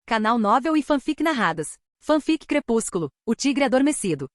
Canal Novel e Fanfic Narradas. Fanfic Crepúsculo, O Tigre Adormecido.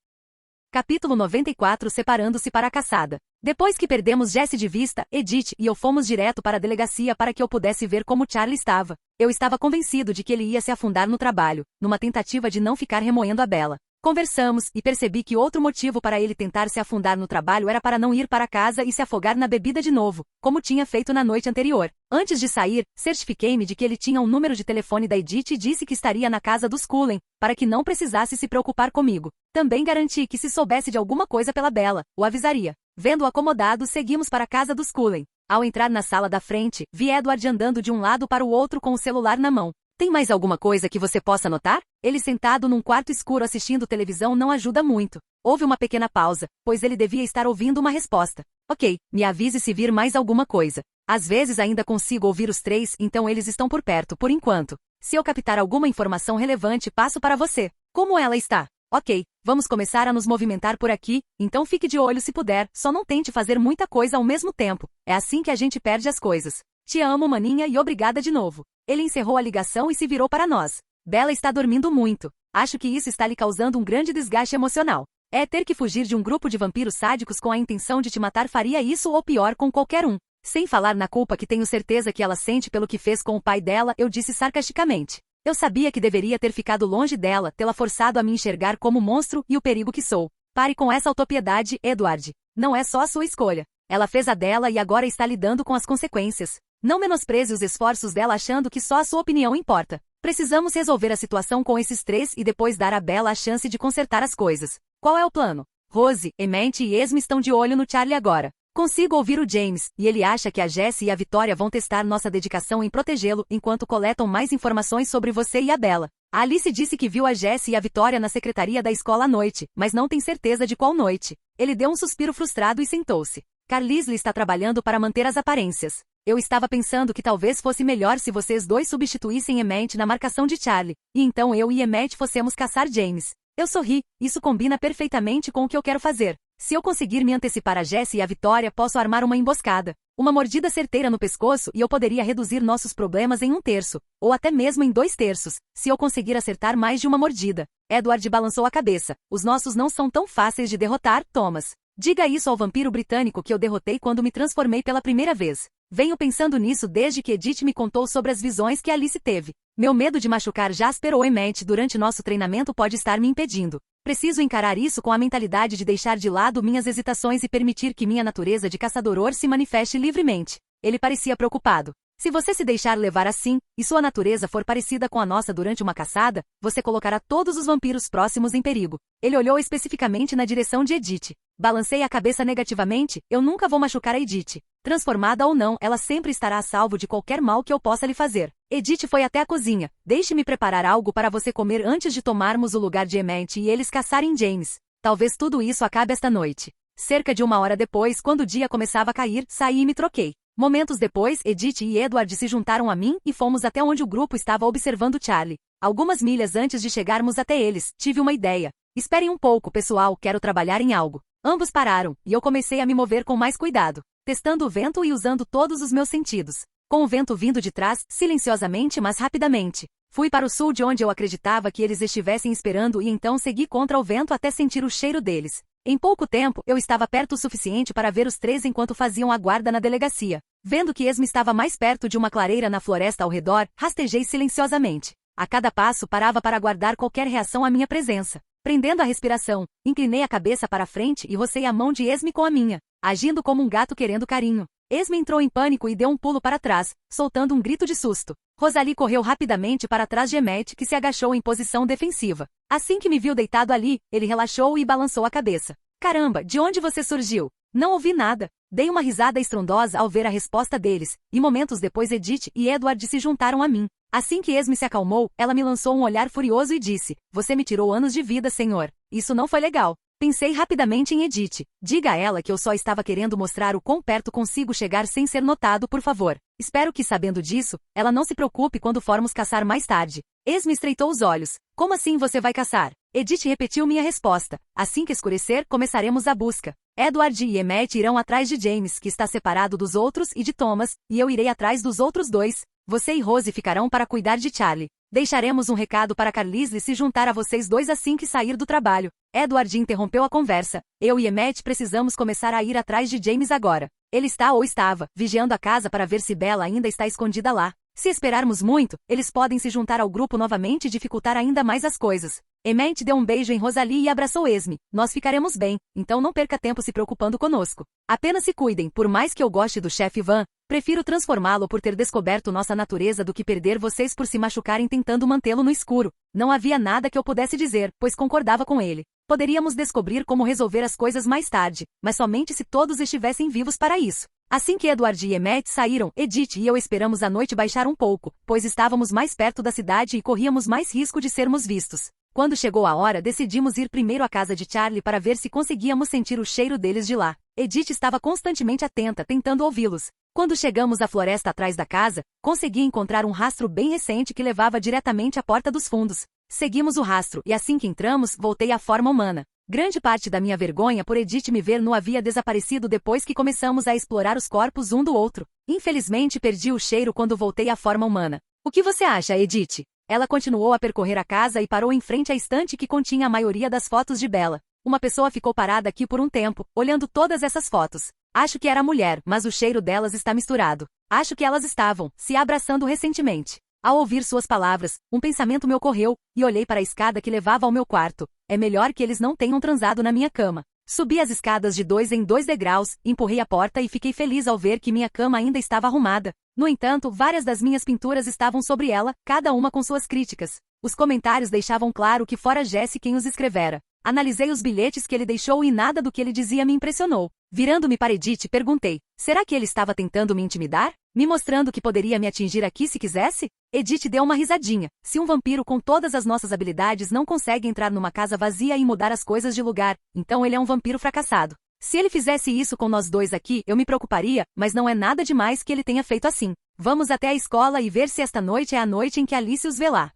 Capítulo 94. Separando-se para a caçada. Depois que perdemos Jesse de vista, Edith e eu fomos direto para a delegacia para que eu pudesse ver como Charlie estava. Eu estava convencido de que ele ia se afundar no trabalho, numa tentativa de não ficar remoendo a Bella. Conversamos, e percebi que outro motivo para ele tentar se afundar no trabalho era para não ir para casa e se afogar na bebida de novo, como tinha feito na noite anterior. Antes de sair, certifiquei-me de que ele tinha um número de telefone da Edith e disse que estaria na casa dos Cullen, para que não precisasse se preocupar comigo. Também garanti que se soubesse de alguma coisa pela Bella, o avisaria. Vendo-o acomodado, seguimos para a casa dos Cullen. Ao entrar na sala da frente, vi Edward andando de um lado para o outro com o celular na mão. Tem mais alguma coisa que você possa notar? Ele sentado num quarto escuro assistindo televisão não ajuda muito. Houve uma pequena pausa, pois ele devia estar ouvindo uma resposta. Ok, me avise se vir mais alguma coisa. Às vezes ainda consigo ouvir os três, então eles estão por perto, por enquanto. Se eu captar alguma informação relevante, passo para você. Como ela está? Ok, vamos começar a nos movimentar por aqui, então fique de olho se puder, só não tente fazer muita coisa ao mesmo tempo. É assim que a gente perde as coisas. Te amo, maninha, e obrigada de novo. Ele encerrou a ligação e se virou para nós. Bella está dormindo muito. Acho que isso está lhe causando um grande desgaste emocional. Ter que fugir de um grupo de vampiros sádicos com a intenção de te matar faria isso ou pior com qualquer um. Sem falar na culpa que tenho certeza que ela sente pelo que fez com o pai dela, eu disse sarcasticamente. Eu sabia que deveria ter ficado longe dela, tê-la forçado a me enxergar como monstro e o perigo que sou. Pare com essa autopiedade, Edward. Não é só a sua escolha. Ela fez a dela e agora está lidando com as consequências. Não menospreze os esforços dela achando que só a sua opinião importa. Precisamos resolver a situação com esses três e depois dar a Bella a chance de consertar as coisas. Qual é o plano? Rose, Emmett e Esme estão de olho no Charlie agora. Consigo ouvir o James, e ele acha que a Jessie e a Victoria vão testar nossa dedicação em protegê-lo enquanto coletam mais informações sobre você e a Bella. A Alice disse que viu a Jessie e a Victoria na secretaria da escola à noite, mas não tem certeza de qual noite. Ele deu um suspiro frustrado e sentou-se. Carlisle está trabalhando para manter as aparências. Eu estava pensando que talvez fosse melhor se vocês dois substituíssem Emmett na marcação de Charlie, e então eu e Emmett fossemos caçar James. Eu sorri, isso combina perfeitamente com o que eu quero fazer. Se eu conseguir me antecipar a Jessie e a Victoria, posso armar uma emboscada. Uma mordida certeira no pescoço e eu poderia reduzir nossos problemas em 1/3, ou até mesmo em 2/3, se eu conseguir acertar mais de uma mordida. Edward balançou a cabeça. Os nossos não são tão fáceis de derrotar, Thomas. Diga isso ao vampiro britânico que eu derrotei quando me transformei pela primeira vez. Venho pensando nisso desde que Edith me contou sobre as visões que Alice teve. Meu medo de machucar Jasper ou Emmett durante nosso treinamento pode estar me impedindo. Preciso encarar isso com a mentalidade de deixar de lado minhas hesitações e permitir que minha natureza de caçador se manifeste livremente. Ele parecia preocupado. Se você se deixar levar assim, e sua natureza for parecida com a nossa durante uma caçada, você colocará todos os vampiros próximos em perigo. Ele olhou especificamente na direção de Edith. Balancei a cabeça negativamente, eu nunca vou machucar a Edith. Transformada ou não, ela sempre estará a salvo de qualquer mal que eu possa lhe fazer. Edith foi até a cozinha. Deixe-me preparar algo para você comer antes de tomarmos o lugar de Emmett e eles caçarem James. Talvez tudo isso acabe esta noite. Cerca de 1 hora depois, quando o dia começava a cair, saí e me troquei. Momentos depois, Edith e Edward se juntaram a mim e fomos até onde o grupo estava observando Charlie. Algumas milhas antes de chegarmos até eles, tive uma ideia. Esperem um pouco, pessoal, quero trabalhar em algo. Ambos pararam, e eu comecei a me mover com mais cuidado, testando o vento e usando todos os meus sentidos. Com o vento vindo de trás, silenciosamente mas rapidamente. Fui para o sul de onde eu acreditava que eles estivessem esperando e então segui contra o vento até sentir o cheiro deles. Em pouco tempo, eu estava perto o suficiente para ver os três enquanto faziam a guarda na delegacia. Vendo que Esme estava mais perto de uma clareira na floresta ao redor, rastejei silenciosamente. A cada passo parava para aguardar qualquer reação à minha presença. Prendendo a respiração, inclinei a cabeça para frente e rocei a mão de Esme com a minha, agindo como um gato querendo carinho. Esme entrou em pânico e deu um pulo para trás, soltando um grito de susto. Rosalie correu rapidamente para trás de Emmett, que se agachou em posição defensiva. Assim que me viu deitado ali, ele relaxou e balançou a cabeça. Caramba, de onde você surgiu? Não ouvi nada. Dei uma risada estrondosa ao ver a resposta deles, e momentos depois Edith e Edward se juntaram a mim. Assim que Esme se acalmou, ela me lançou um olhar furioso e disse, você me tirou anos de vida, senhor. Isso não foi legal. Pensei rapidamente em Edith. Diga a ela que eu só estava querendo mostrar o quão perto consigo chegar sem ser notado, por favor. Espero que, sabendo disso, ela não se preocupe quando formos caçar mais tarde. Esme estreitou os olhos. Como assim você vai caçar? Edith repetiu minha resposta. Assim que escurecer, começaremos a busca. Edward e Emmett irão atrás de James, que está separado dos outros, e de Thomas, e eu irei atrás dos outros dois. Você e Rose ficarão para cuidar de Charlie. Deixaremos um recado para Carlisle se juntar a vocês dois assim que sair do trabalho. Edward interrompeu a conversa. Eu e Emmett precisamos começar a ir atrás de James agora. Ele está ou estava vigiando a casa para ver se Bella ainda está escondida lá. Se esperarmos muito, eles podem se juntar ao grupo novamente e dificultar ainda mais as coisas. Emmett deu um beijo em Rosalie e abraçou Esme. Nós ficaremos bem, então não perca tempo se preocupando conosco. Apenas se cuidem. Por mais que eu goste do chefe Van, prefiro transformá-lo por ter descoberto nossa natureza do que perder vocês por se machucarem tentando mantê-lo no escuro. Não havia nada que eu pudesse dizer, pois concordava com ele. Poderíamos descobrir como resolver as coisas mais tarde, mas somente se todos estivessem vivos para isso. Assim que Edward e Emmett saíram, Edith e eu esperamos a noite baixar um pouco, pois estávamos mais perto da cidade e corríamos mais risco de sermos vistos. Quando chegou a hora, decidimos ir primeiro à casa de Charlie para ver se conseguíamos sentir o cheiro deles de lá. Edith estava constantemente atenta, tentando ouvi-los. Quando chegamos à floresta atrás da casa, consegui encontrar um rastro bem recente que levava diretamente à porta dos fundos. Seguimos o rastro, e assim que entramos, voltei à forma humana. Grande parte da minha vergonha por Edith me ver nu havia desaparecido depois que começamos a explorar os corpos um do outro. Infelizmente perdi o cheiro quando voltei à forma humana. O que você acha, Edith? Ela continuou a percorrer a casa e parou em frente à estante que continha a maioria das fotos de Bella. Uma pessoa ficou parada aqui por um tempo, olhando todas essas fotos. Acho que era mulher, mas o cheiro delas está misturado. Acho que elas estavam se abraçando recentemente. Ao ouvir suas palavras, um pensamento me ocorreu, e olhei para a escada que levava ao meu quarto. É melhor que eles não tenham transado na minha cama. Subi as escadas de 2 em 2 degraus, empurrei a porta e fiquei feliz ao ver que minha cama ainda estava arrumada. No entanto, várias das minhas pinturas estavam sobre ela, cada uma com suas críticas. Os comentários deixavam claro que fora Jesse quem os escrevera. Analisei os bilhetes que ele deixou e nada do que ele dizia me impressionou. Virando-me para Edith, perguntei, será que ele estava tentando me intimidar? Me mostrando que poderia me atingir aqui se quisesse? Edith deu uma risadinha. Se um vampiro com todas as nossas habilidades não consegue entrar numa casa vazia e mudar as coisas de lugar, então ele é um vampiro fracassado. Se ele fizesse isso com nós dois aqui, eu me preocuparia, mas não é nada demais que ele tenha feito assim. Vamos até a escola e ver se esta noite é a noite em que Alice os vê lá.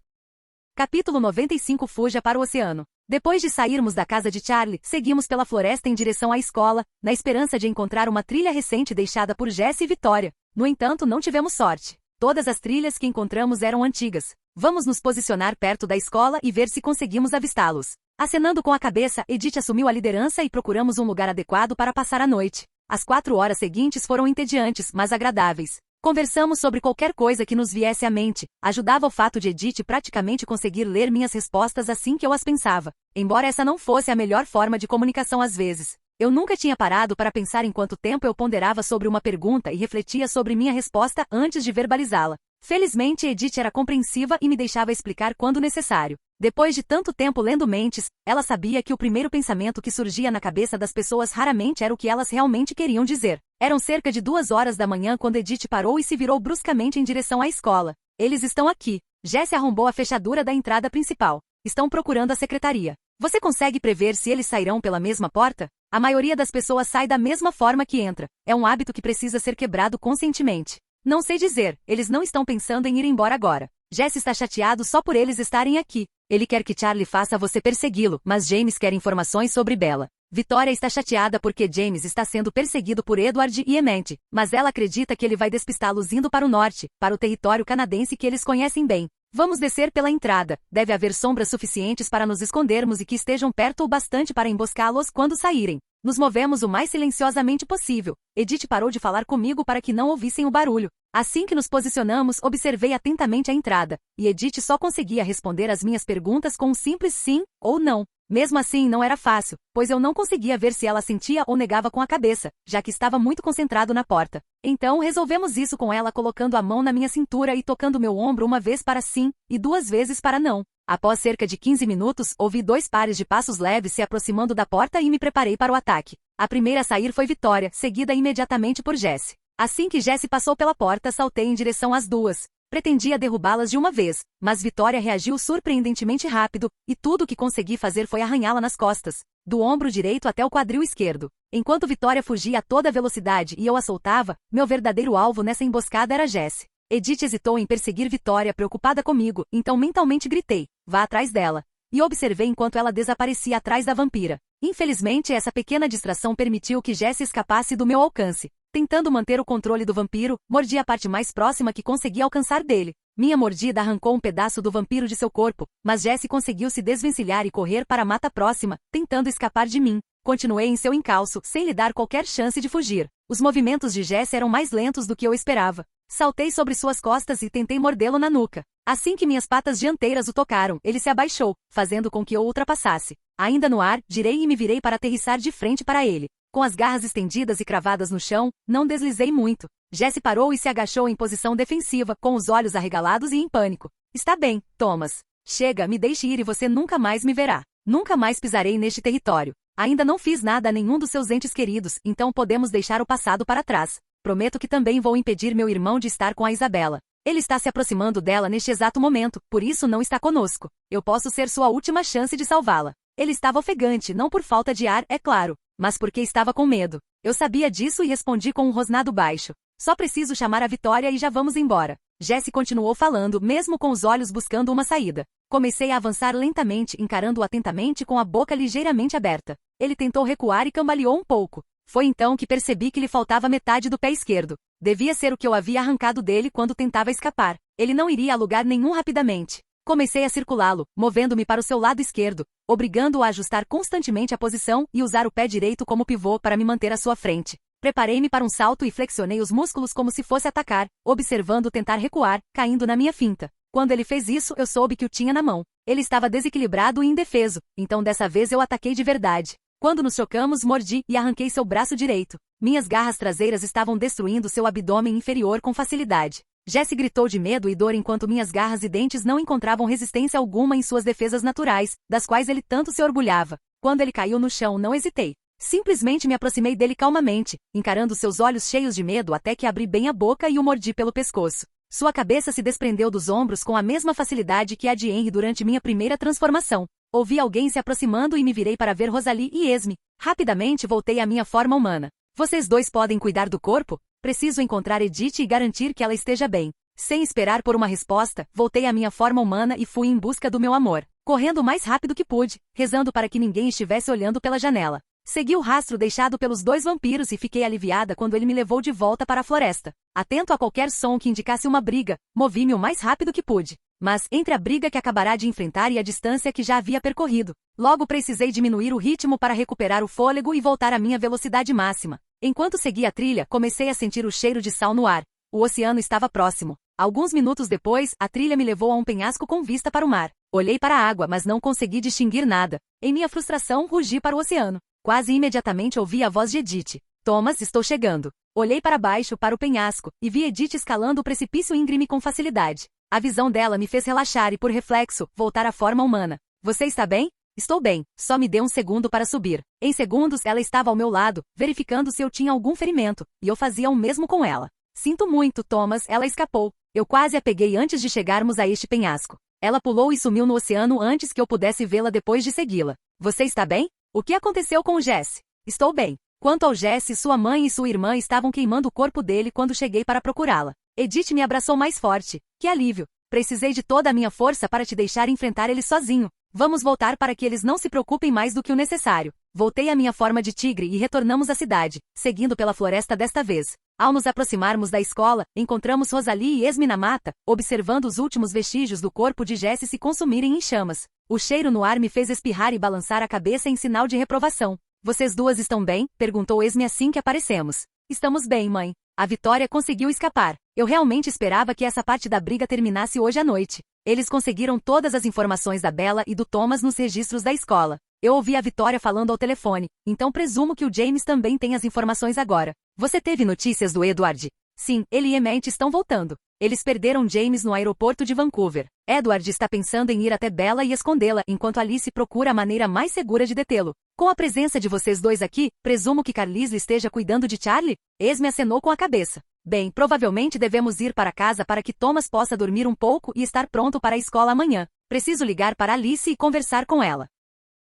Capítulo 95. Fuja para o oceano. Depois de sairmos da casa de Charlie, seguimos pela floresta em direção à escola, na esperança de encontrar uma trilha recente deixada por Jesse e Vitória. No entanto, não tivemos sorte. Todas as trilhas que encontramos eram antigas. Vamos nos posicionar perto da escola e ver se conseguimos avistá-los. Acenando com a cabeça, Edith assumiu a liderança e procuramos um lugar adequado para passar a noite. As 4 horas seguintes foram entediantes, mas agradáveis. Conversamos sobre qualquer coisa que nos viesse à mente. Ajudava o fato de Edith praticamente conseguir ler minhas respostas assim que eu as pensava. Embora essa não fosse a melhor forma de comunicação às vezes. Eu nunca tinha parado para pensar em quanto tempo eu ponderava sobre uma pergunta e refletia sobre minha resposta antes de verbalizá-la. Felizmente, Edith era compreensiva e me deixava explicar quando necessário. Depois de tanto tempo lendo mentes, ela sabia que o primeiro pensamento que surgia na cabeça das pessoas raramente era o que elas realmente queriam dizer. Eram cerca de 2 horas da manhã quando Edith parou e se virou bruscamente em direção à escola. Eles estão aqui. Jesse arrombou a fechadura da entrada principal. Estão procurando a secretaria. Você consegue prever se eles sairão pela mesma porta? A maioria das pessoas sai da mesma forma que entra. É um hábito que precisa ser quebrado conscientemente. Não sei dizer, eles não estão pensando em ir embora agora. Jesse está chateado só por eles estarem aqui. Ele quer que Charlie faça você persegui-lo, mas James quer informações sobre Bella. Vitória está chateada porque James está sendo perseguido por Edward e Emmett, mas ela acredita que ele vai despistá-los indo para o norte, para o território canadense que eles conhecem bem. Vamos descer pela entrada. Deve haver sombras suficientes para nos escondermos e que estejam perto o bastante para emboscá-los quando saírem. Nos movemos o mais silenciosamente possível. Edith parou de falar comigo para que não ouvissem o barulho. Assim que nos posicionamos, observei atentamente a entrada, e Edith só conseguia responder às minhas perguntas com um simples sim ou não. Mesmo assim, não era fácil, pois eu não conseguia ver se ela sentia ou negava com a cabeça, já que estava muito concentrado na porta. Então, resolvemos isso com ela colocando a mão na minha cintura e tocando meu ombro uma vez para sim, e 2 vezes para não. Após cerca de 15 minutos, ouvi 2 pares de passos leves se aproximando da porta e me preparei para o ataque. A primeira a sair foi Vitória, seguida imediatamente por Jesse. Assim que Jesse passou pela porta, saltei em direção às 2. Pretendia derrubá-las de uma vez, mas Vitória reagiu surpreendentemente rápido, e tudo o que consegui fazer foi arranhá-la nas costas, do ombro direito até o quadril esquerdo. Enquanto Vitória fugia a toda velocidade e eu a soltava, meu verdadeiro alvo nessa emboscada era Jesse. Edith hesitou em perseguir Vitória preocupada comigo, então mentalmente gritei, vá atrás dela. e observei enquanto ela desaparecia atrás da vampira. Infelizmente, essa pequena distração permitiu que Jesse escapasse do meu alcance. Tentando manter o controle do vampiro, mordi a parte mais próxima que consegui alcançar dele. Minha mordida arrancou um pedaço do vampiro de seu corpo, mas Jesse conseguiu se desvencilhar e correr para a mata próxima, tentando escapar de mim. Continuei em seu encalço, sem lhe dar qualquer chance de fugir. Os movimentos de Jesse eram mais lentos do que eu esperava. Saltei sobre suas costas e tentei mordê-lo na nuca. Assim que minhas patas dianteiras o tocaram, ele se abaixou, fazendo com que eu ultrapassasse. Ainda no ar, girei e me virei para aterrissar de frente para ele. Com as garras estendidas e cravadas no chão, não deslizei muito. Jesse parou e se agachou em posição defensiva, com os olhos arregalados e em pânico. Está bem, Thomas. Chega, me deixe ir e você nunca mais me verá. Nunca mais pisarei neste território. Ainda não fiz nada a nenhum dos seus entes queridos, então podemos deixar o passado para trás. Prometo que também vou impedir meu irmão de estar com a Isabela. Ele está se aproximando dela neste exato momento, por isso não está conosco. Eu posso ser sua última chance de salvá-la. Ele estava ofegante, não por falta de ar, é claro, mas porque estava com medo. Eu sabia disso e respondi com um rosnado baixo. Só preciso chamar a Vitória e já vamos embora. Jesse continuou falando, mesmo com os olhos buscando uma saída. Comecei a avançar lentamente, encarando-o atentamente com a boca ligeiramente aberta. Ele tentou recuar e cambaleou um pouco. Foi então que percebi que lhe faltava metade do pé esquerdo. Devia ser o que eu havia arrancado dele quando tentava escapar. Ele não iria a lugar nenhum rapidamente. Comecei a circulá-lo, movendo-me para o seu lado esquerdo, obrigando-o a ajustar constantemente a posição e usar o pé direito como pivô para me manter à sua frente. Preparei-me para um salto e flexionei os músculos como se fosse atacar, observando-o tentar recuar, caindo na minha finta. Quando ele fez isso, eu soube que o tinha na mão. Ele estava desequilibrado e indefeso, então dessa vez eu ataquei de verdade. Quando nos chocamos, mordi e arranquei seu braço direito. Minhas garras traseiras estavam destruindo seu abdômen inferior com facilidade. Jesse gritou de medo e dor enquanto minhas garras e dentes não encontravam resistência alguma em suas defesas naturais, das quais ele tanto se orgulhava. Quando ele caiu no chão, não hesitei. Simplesmente me aproximei dele calmamente, encarando seus olhos cheios de medo até que abri bem a boca e o mordi pelo pescoço. Sua cabeça se desprendeu dos ombros com a mesma facilidade que a de Henry durante minha primeira transformação. Ouvi alguém se aproximando e me virei para ver Rosalie e Esme. Rapidamente voltei à minha forma humana. Vocês dois podem cuidar do corpo? Preciso encontrar Edith e garantir que ela esteja bem. Sem esperar por uma resposta, voltei à minha forma humana e fui em busca do meu amor, correndo o mais rápido que pude, rezando para que ninguém estivesse olhando pela janela. Segui o rastro deixado pelos dois vampiros e fiquei aliviada quando ele me levou de volta para a floresta. Atento a qualquer som que indicasse uma briga, movi-me o mais rápido que pude. Mas, entre a briga que acabará de enfrentar e a distância que já havia percorrido, logo precisei diminuir o ritmo para recuperar o fôlego e voltar à minha velocidade máxima. Enquanto seguia a trilha, comecei a sentir o cheiro de sal no ar. O oceano estava próximo. Alguns minutos depois, a trilha me levou a um penhasco com vista para o mar. Olhei para a água, mas não consegui distinguir nada. Em minha frustração, rugi para o oceano. Quase imediatamente ouvi a voz de Edith. Thomas, estou chegando. Olhei para baixo, para o penhasco, e vi Edith escalando o precipício íngreme com facilidade. A visão dela me fez relaxar e, por reflexo, voltar à forma humana. Você está bem? Estou bem, só me dê um segundo para subir. Em segundos, ela estava ao meu lado, verificando se eu tinha algum ferimento, e eu fazia o mesmo com ela. Sinto muito, Thomas, ela escapou. Eu quase a peguei antes de chegarmos a este penhasco. Ela pulou e sumiu no oceano antes que eu pudesse vê-la depois de segui-la. Você está bem? O que aconteceu com o Jesse? Estou bem. Quanto ao Jesse, sua mãe e sua irmã estavam queimando o corpo dele quando cheguei para procurá-la. Edith me abraçou mais forte. Que alívio. Precisei de toda a minha força para te deixar enfrentar ele sozinho. Vamos voltar para que eles não se preocupem mais do que o necessário. Voltei à minha forma de tigre e retornamos à cidade, seguindo pela floresta desta vez. Ao nos aproximarmos da escola, encontramos Rosalie e Esme na mata, observando os últimos vestígios do corpo de Jesse se consumirem em chamas. O cheiro no ar me fez espirrar e balançar a cabeça em sinal de reprovação. Vocês duas estão bem? Perguntou Esme assim que aparecemos. Estamos bem, mãe. A Vitória conseguiu escapar. Eu realmente esperava que essa parte da briga terminasse hoje à noite. Eles conseguiram todas as informações da Bella e do Thomas nos registros da escola. Eu ouvi a Vitória falando ao telefone, então presumo que o James também tem as informações agora. Você teve notícias do Edward? Sim, ele e Emmett estão voltando. Eles perderam James no aeroporto de Vancouver. Edward está pensando em ir até Bella e escondê-la, enquanto Alice procura a maneira mais segura de detê-lo. Com a presença de vocês dois aqui, presumo que Carlisle esteja cuidando de Charlie? Esme acenou com a cabeça. Bem, provavelmente devemos ir para casa para que Thomas possa dormir um pouco e estar pronto para a escola amanhã. Preciso ligar para Alice e conversar com ela.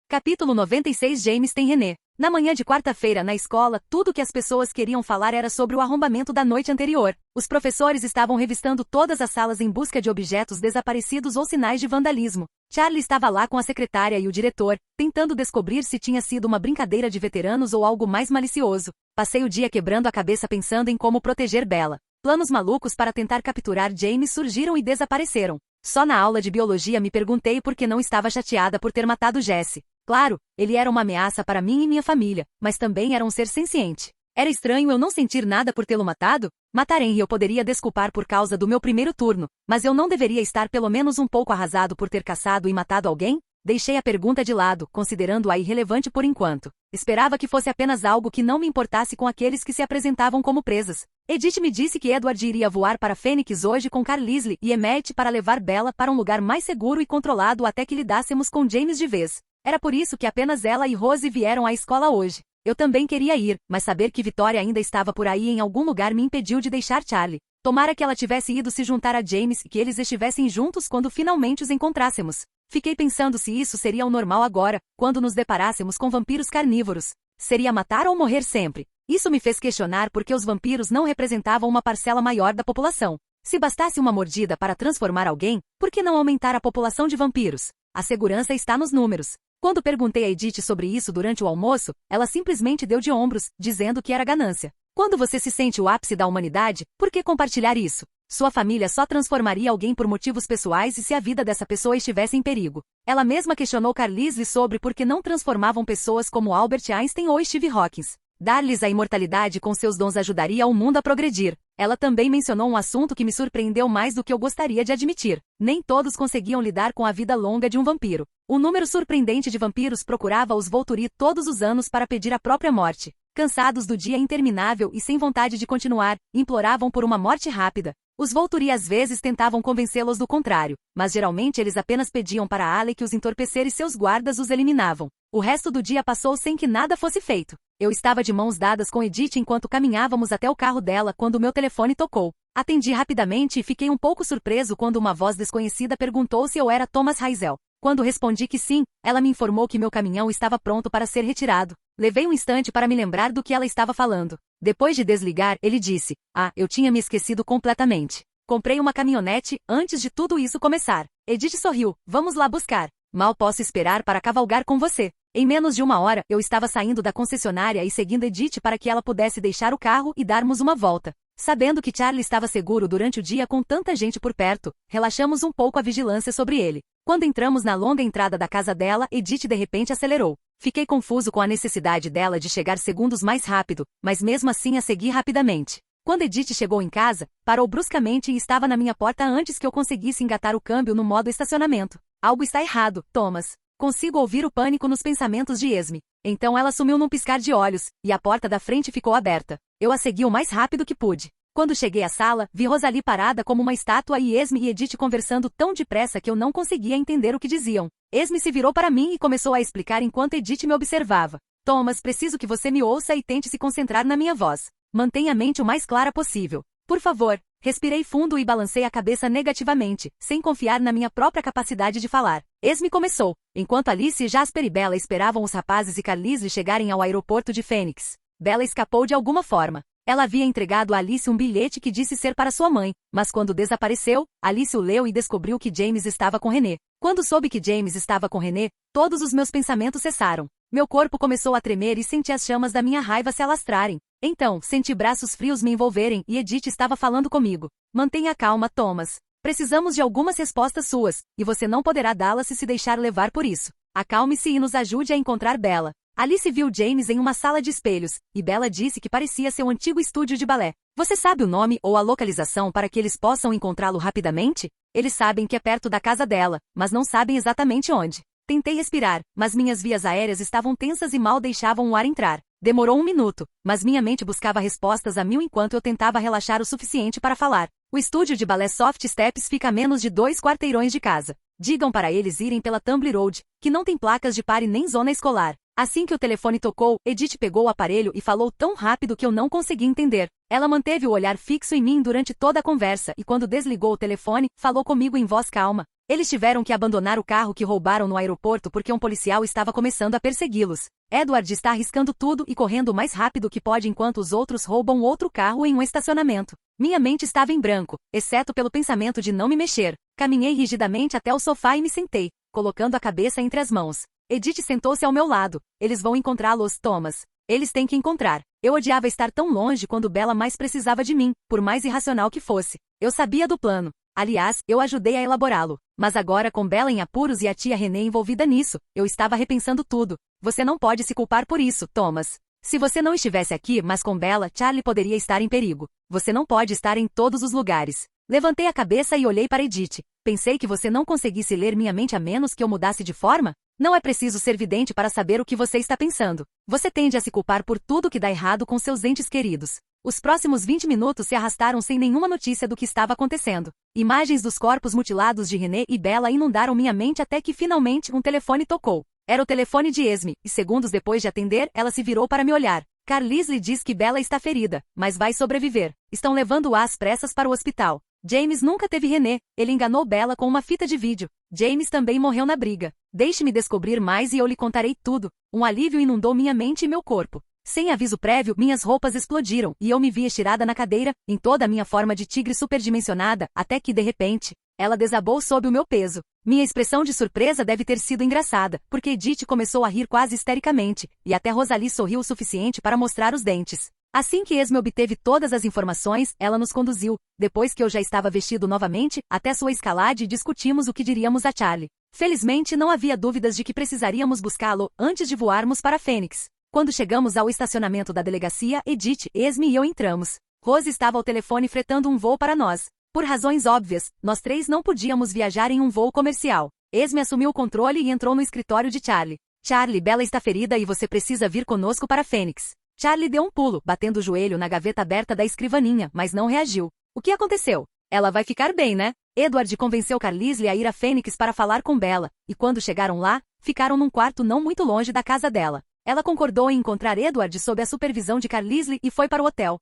Capítulo 96. James tem René. Na manhã de quarta-feira, na escola, tudo que as pessoas queriam falar era sobre o arrombamento da noite anterior. Os professores estavam revistando todas as salas em busca de objetos desaparecidos ou sinais de vandalismo. Charlie estava lá com a secretária e o diretor, tentando descobrir se tinha sido uma brincadeira de veteranos ou algo mais malicioso. Passei o dia quebrando a cabeça pensando em como proteger Bella. Planos malucos para tentar capturar James surgiram e desapareceram. Só na aula de biologia me perguntei por que não estava chateada por ter matado Jesse. Claro, ele era uma ameaça para mim e minha família, mas também era um ser senciente. Era estranho eu não sentir nada por tê-lo matado? Matar Henry eu poderia desculpar por causa do meu primeiro turno, mas eu não deveria estar pelo menos um pouco arrasado por ter caçado e matado alguém? Deixei a pergunta de lado, considerando-a irrelevante por enquanto. Esperava que fosse apenas algo que não me importasse com aqueles que se apresentavam como presas. Edith me disse que Edward iria voar para Fênix hoje com Carl Leslie e Emmett para levar Bella para um lugar mais seguro e controlado até que lidássemos com James de vez. Era por isso que apenas ela e Rose vieram à escola hoje. Eu também queria ir, mas saber que Victoria ainda estava por aí em algum lugar me impediu de deixar Charlie. Tomara que ela tivesse ido se juntar a James e que eles estivessem juntos quando finalmente os encontrássemos. Fiquei pensando se isso seria o normal agora, quando nos deparássemos com vampiros carnívoros. Seria matar ou morrer sempre? Isso me fez questionar porque os vampiros não representavam uma parcela maior da população. Se bastasse uma mordida para transformar alguém, por que não aumentar a população de vampiros? A segurança está nos números. Quando perguntei a Edith sobre isso durante o almoço, ela simplesmente deu de ombros, dizendo que era ganância. Quando você se sente o ápice da humanidade, por que compartilhar isso? Sua família só transformaria alguém por motivos pessoais e se a vida dessa pessoa estivesse em perigo. Ela mesma questionou Carl Leslie sobre por que não transformavam pessoas como Albert Einstein ou Steve Hawking. Dar-lhes a imortalidade com seus dons ajudaria o mundo a progredir. Ela também mencionou um assunto que me surpreendeu mais do que eu gostaria de admitir. Nem todos conseguiam lidar com a vida longa de um vampiro. Um número surpreendente de vampiros procurava os Volturi todos os anos para pedir a própria morte. Cansados do dia interminável e sem vontade de continuar, imploravam por uma morte rápida. Os Volturi às vezes tentavam convencê-los do contrário, mas geralmente eles apenas pediam para Alec os entorpecer e seus guardas os eliminavam. O resto do dia passou sem que nada fosse feito. Eu estava de mãos dadas com Edith enquanto caminhávamos até o carro dela quando meu telefone tocou. Atendi rapidamente e fiquei um pouco surpreso quando uma voz desconhecida perguntou se eu era Thomas Heisel. Quando respondi que sim, ela me informou que meu caminhão estava pronto para ser retirado. Levei um instante para me lembrar do que ela estava falando. Depois de desligar, ele disse: eu tinha me esquecido completamente. Comprei uma caminhonete antes de tudo isso começar. Edith sorriu. Vamos lá buscar. Mal posso esperar para cavalgar com você. Em menos de uma hora, eu estava saindo da concessionária e seguindo Edith para que ela pudesse deixar o carro e darmos uma volta. Sabendo que Charlie estava seguro durante o dia com tanta gente por perto, relaxamos um pouco a vigilância sobre ele. Quando entramos na longa entrada da casa dela, Edith de repente acelerou. Fiquei confuso com a necessidade dela de chegar segundos mais rápido, mas mesmo assim a segui rapidamente. Quando Edith chegou em casa, parou bruscamente e estava na minha porta antes que eu conseguisse engatar o câmbio no modo estacionamento. Algo está errado, Thomas. Consigo ouvir o pânico nos pensamentos de Esme. Então ela sumiu num piscar de olhos, e a porta da frente ficou aberta. Eu a segui o mais rápido que pude. Quando cheguei à sala, vi Rosalie parada como uma estátua e Esme e Edith conversando tão depressa que eu não conseguia entender o que diziam. Esme se virou para mim e começou a explicar enquanto Edith me observava. Thomas, preciso que você me ouça e tente se concentrar na minha voz. Mantenha a mente o mais clara possível. Por favor. Respirei fundo e balancei a cabeça negativamente, sem confiar na minha própria capacidade de falar. Esme começou, enquanto Alice, Jasper e Bella esperavam os rapazes e Carl Leslie chegarem ao aeroporto de Fênix. Bella escapou de alguma forma. Ela havia entregado a Alice um bilhete que disse ser para sua mãe, mas quando desapareceu, Alice o leu e descobriu que James estava com René. Quando soube que James estava com René, todos os meus pensamentos cessaram. Meu corpo começou a tremer e senti as chamas da minha raiva se alastrarem. Então, senti braços frios me envolverem e Edith estava falando comigo. Mantenha calma, Thomas. Precisamos de algumas respostas suas, e você não poderá dá-las se deixar levar por isso. Acalme-se e nos ajude a encontrar Bella. Alice viu James em uma sala de espelhos, e Bella disse que parecia seu antigo estúdio de balé. Você sabe o nome ou a localização para que eles possam encontrá-lo rapidamente? Eles sabem que é perto da casa dela, mas não sabem exatamente onde. Tentei respirar, mas minhas vias aéreas estavam tensas e mal deixavam o ar entrar. Demorou um minuto, mas minha mente buscava respostas a mil enquanto eu tentava relaxar o suficiente para falar. O estúdio de balé Soft Steps fica a menos de 2 quarteirões de casa. Digam para eles irem pela Tumblr Road, que não tem placas de pare nem zona escolar. Assim que o telefone tocou, Edith pegou o aparelho e falou tão rápido que eu não consegui entender. Ela manteve o olhar fixo em mim durante toda a conversa e quando desligou o telefone, falou comigo em voz calma. Eles tiveram que abandonar o carro que roubaram no aeroporto porque um policial estava começando a persegui-los. Edward está arriscando tudo e correndo o mais rápido que pode enquanto os outros roubam outro carro em um estacionamento. Minha mente estava em branco, exceto pelo pensamento de não me mexer. Caminhei rigidamente até o sofá e me sentei, colocando a cabeça entre as mãos. Edith sentou-se ao meu lado. Eles vão encontrá-los, Thomas. Eles têm que encontrar. Eu odiava estar tão longe quando Bella mais precisava de mim, por mais irracional que fosse. Eu sabia do plano. Aliás, eu ajudei a elaborá-lo. Mas agora com Bella em apuros e a tia Renée envolvida nisso, eu estava repensando tudo. Você não pode se culpar por isso, Thomas. Se você não estivesse aqui, mas com Bella, Charlie poderia estar em perigo. Você não pode estar em todos os lugares. Levantei a cabeça e olhei para Edith. Pensei que você não conseguisse ler minha mente a menos que eu mudasse de forma? Não é preciso ser vidente para saber o que você está pensando. Você tende a se culpar por tudo que dá errado com seus entes queridos. Os próximos 20 minutos se arrastaram sem nenhuma notícia do que estava acontecendo. Imagens dos corpos mutilados de Renée e Bella inundaram minha mente até que finalmente um telefone tocou. Era o telefone de Esme, e segundos depois de atender, ela se virou para me olhar. Carlisle diz que Bella está ferida, mas vai sobreviver. Estão levando-a às pressas para o hospital. James nunca teve Renée, ele enganou Bella com uma fita de vídeo. James também morreu na briga. Deixe-me descobrir mais e eu lhe contarei tudo. Um alívio inundou minha mente e meu corpo. Sem aviso prévio, minhas roupas explodiram, e eu me vi estirada na cadeira, em toda a minha forma de tigre superdimensionada, até que, de repente, ela desabou sob o meu peso. Minha expressão de surpresa deve ter sido engraçada, porque Edith começou a rir quase histericamente, e até Rosalie sorriu o suficiente para mostrar os dentes. Assim que Esme obteve todas as informações, ela nos conduziu, depois que eu já estava vestido novamente, até sua escalade e discutimos o que diríamos a Charlie. Felizmente não havia dúvidas de que precisaríamos buscá-lo antes de voarmos para Fênix. Quando chegamos ao estacionamento da delegacia, Edith, Esme e eu entramos. Rose estava ao telefone fretando um voo para nós. Por razões óbvias, nós três não podíamos viajar em um voo comercial. Esme assumiu o controle e entrou no escritório de Charlie. Charlie, Bella está ferida e você precisa vir conosco para Fênix. Charlie deu um pulo, batendo o joelho na gaveta aberta da escrivaninha, mas não reagiu. O que aconteceu? Ela vai ficar bem, né? Edward convenceu Carlisle a ir a Fênix para falar com Bella, e quando chegaram lá, ficaram num quarto não muito longe da casa dela. Ela concordou em encontrar Edward sob a supervisão de Carlisle e foi para o hotel.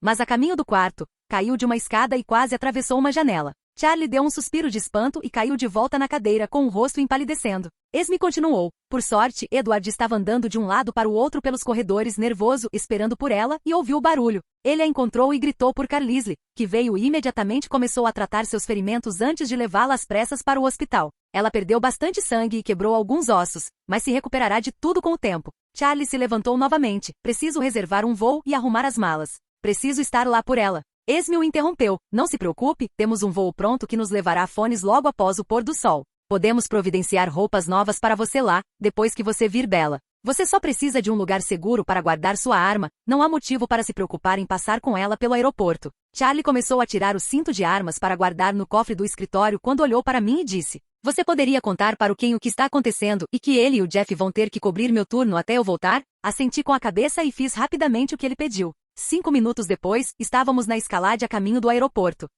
Mas a caminho do quarto, caiu de uma escada e quase atravessou uma janela. Charlie deu um suspiro de espanto e caiu de volta na cadeira com o rosto empalidecendo. Esme continuou. Por sorte, Edward estava andando de um lado para o outro pelos corredores nervoso, esperando por ela, e ouviu o barulho. Ele a encontrou e gritou por Carlisle, que veio e imediatamente começou a tratar seus ferimentos antes de levá-la às pressas para o hospital. Ela perdeu bastante sangue e quebrou alguns ossos, mas se recuperará de tudo com o tempo. Charlie se levantou novamente. Preciso reservar um voo e arrumar as malas. Preciso estar lá por ela. Esme o interrompeu. Não se preocupe, temos um voo pronto que nos levará a Fones logo após o pôr do sol. Podemos providenciar roupas novas para você lá, depois que você vir Bella. Você só precisa de um lugar seguro para guardar sua arma, não há motivo para se preocupar em passar com ela pelo aeroporto. Charlie começou a tirar o cinto de armas para guardar no cofre do escritório quando olhou para mim e disse: Você poderia contar para o Ken o que está acontecendo e que ele e o Jeff vão ter que cobrir meu turno até eu voltar? Assenti com a cabeça e fiz rapidamente o que ele pediu. 5 minutos depois, estávamos na escalade a caminho do aeroporto.